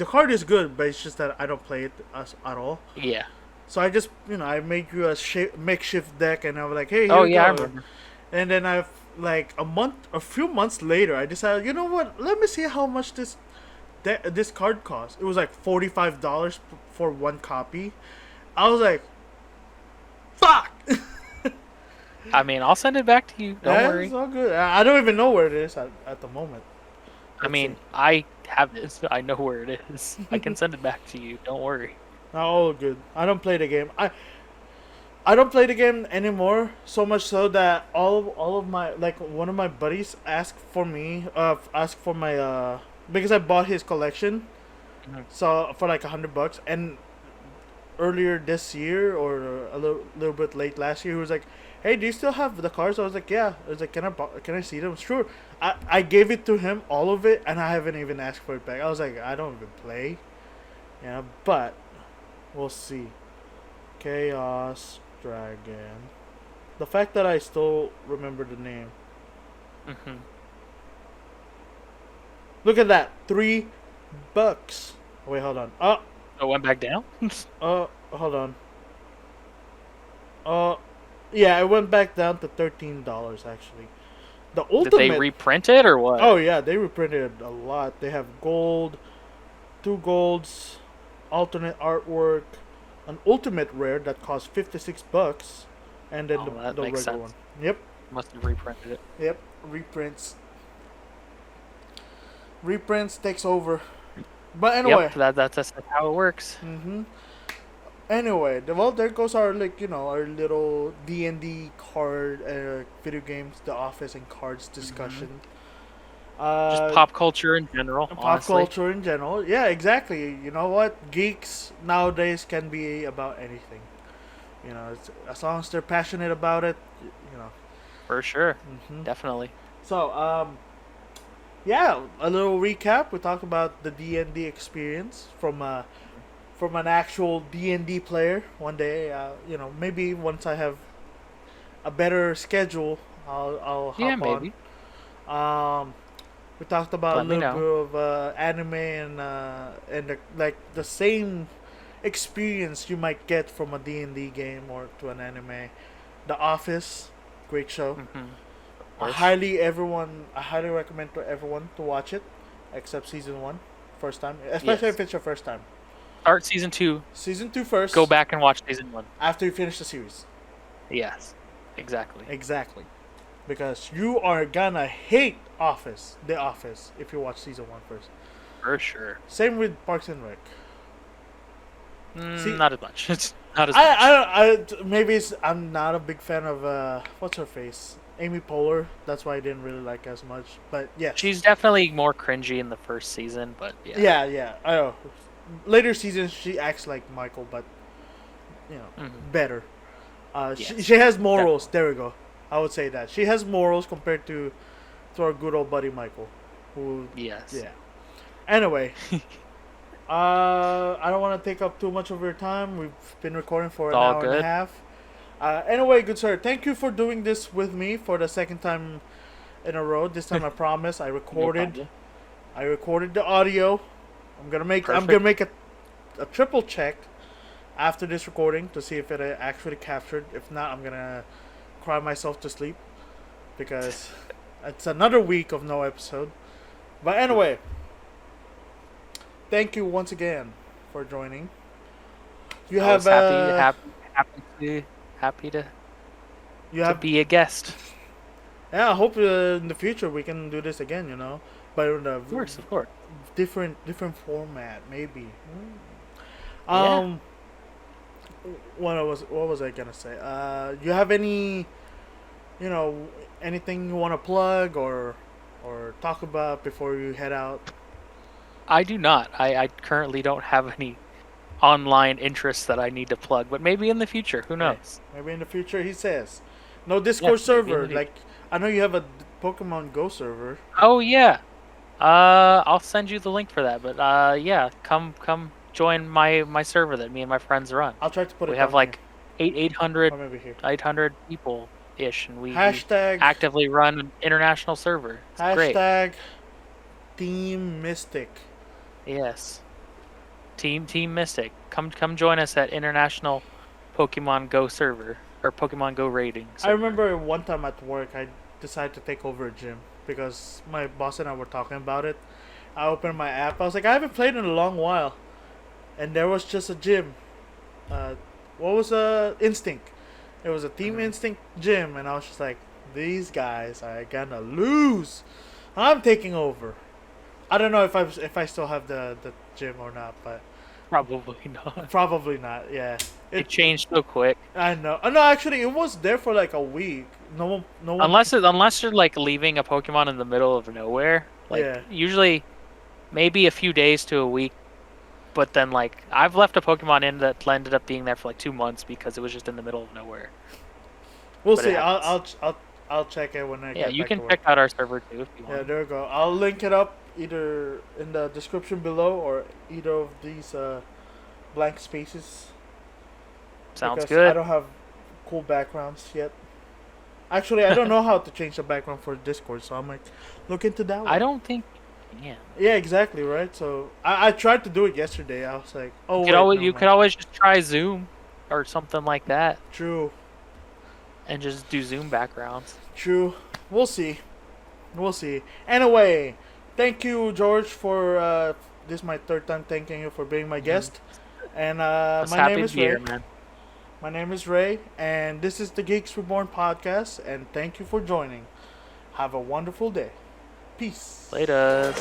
card is good, but it's just that I don't play it at all. Yeah. So I just, I made you a makeshift deck, and I was like, hey, Oh here you yeah, I go. remember. And then a few months later, I decided, you know what? Let me see how much this card costs. It was like $45 for one copy. I was like, fuck. I mean, I'll send it back to you. Don't Yeah, worry. it's all good. I don't even know where it is at the moment. I mean, I have this. I know where it is. I can send it back to you. Don't worry. All good. I don't play the game. I don't play the game anymore. So much so that all of my one of my buddies asked for my because I bought his collection. Mhm. So for like $100, and earlier this year or a little bit late last year, he was like, "Hey, do you still have the cards?" I was like, "Yeah." I was like, can I see them?" Sure. I gave it to him, all of it, and I haven't even asked for it back. I was like, I don't even play, but we'll see. Chaos Dragon. The fact that I still remember the name. Mhm. Look at that, $3. Wait, hold on. It went back down. Hold on. Yeah, it went back down to $13 actually. The Did they ultimate. reprint it or what? Oh yeah, they reprinted a lot. They have gold, 2 golds, alternate artwork, an ultimate rare that costs $56, and then Oh, the that the makes regular sense. one. Yep, Must have reprinted it. yep. Reprints. Reprints takes over. But anyway. Yep, that's how it works. Mhm. Anyway, well, there goes our our little D&D card video games, The Office and cards Mhm. discussion. Just Uh, pop culture in general, pop honestly. culture in general. Yeah, exactly. You know what? Geeks nowadays can be about anything. As long as they're passionate about it, you know. For sure. hmm Definitely. So, yeah, a little recap. We talked about the D&D experience from an actual D&D player. One day, maybe once I have a better schedule, I'll Yeah, hop on. maybe. Um, we talked about a Let me little bit know. of anime and the same experience you might get from a D&D game or to an anime. The Office, great show. Of course. I highly recommend to everyone to watch it, except season one, first time, especially Yes. if it's your first time. Start season 2. Season two Go first, back and watch season 1. after you finish the series. Yes. Exactly. Exactly. Because you are gonna hate The Office, if you watch season one first. For sure. Same with Parks and Rec. See, Not as much. It's not as much. maybe I'm not a big fan of what's her face, Amy Poehler. That's why I didn't really like as much. But yes, She's definitely more cringy in the first season, but yeah. yeah. I know. Later seasons she acts like Michael, but Mhm. better. Yes. She has morals. There we go. I would say that she has morals compared to our good old buddy Michael, who Yes. yeah. Anyway, I don't want to take up too much of your time. We've been recording for It's an all hour and a good. half. Anyway, good sir, thank you for doing this with me for the second time in a row. This time I promise I No recorded. problem. I recorded the audio. I'm Perfect. gonna make a triple check after this recording to see if it actually captured. If not, I'm gonna cry myself to sleep because it's another week of no episode. But anyway, thank you once again for joining. You I was have happy you to have be a guest. yeah. I hope in the future we can do this again. but in a of course. different format, maybe. Yeah. What was I gonna say? You have any, you know, anything you want to plug or talk about before you head out? I do not. I currently don't have any online interests that I need to plug, but maybe in the future, who Hey, knows? maybe in the future, he says. No Yeah, Discord maybe in server. the future. Like, I know you have a Pokemon Go server. Oh yeah. I'll send you the link for that. But yeah, come join my server that me and my friends run. I'll try to put We it have down here. like 800 Or maybe here. 800 people ish, and we Hashtag actively run an international server. It's great. hashtag Team Mystic. Yes. Team Mystic. Come join us at International Pokemon Go server or Pokemon Go rating I server. remember one time at work, I decided to take over a gym because my boss and I were talking about it. I opened my app. I was like, I haven't played in a long while, and there was just a gym. What was Instinct? It was a Team Instinct gym, and I was just like, these guys are gonna lose. I'm taking over. I don't know if I still have the gym or not, but Probably not. probably not. Yeah, It changed so quick. I know. No, actually, it was there for like a week. No one. Unless you're like leaving a Pokemon in the middle of nowhere. Like Yeah. usually maybe a few days to a week, but then like I've left a Pokemon in that ended up being there for like 2 months because it was just in the middle of nowhere. We'll But it see. happens. I'll check it when I Yeah, get you back can to check work. out our server too if you Yeah, want. there we go. I'll link it up either in the description below or either of these blank spaces Sounds because I good. don't have cool backgrounds yet. Actually, I don't know how to change the background for Discord, so I'm like, look into that one. I don't think. Yeah. Yeah, exactly right. So I tried to do it yesterday. I was like, oh wait, never You mind. could always just try Zoom or something like that True, and just do Zoom backgrounds. true. We'll see. We'll see. Anyway, thank you, George, for this is my third time thanking you for being my guest. And Just my happy name to is be here, Ray. man. My name is Ray, and this is the Geeks Reborn Podcast. And thank you for joining. Have a wonderful day. Peace. Later.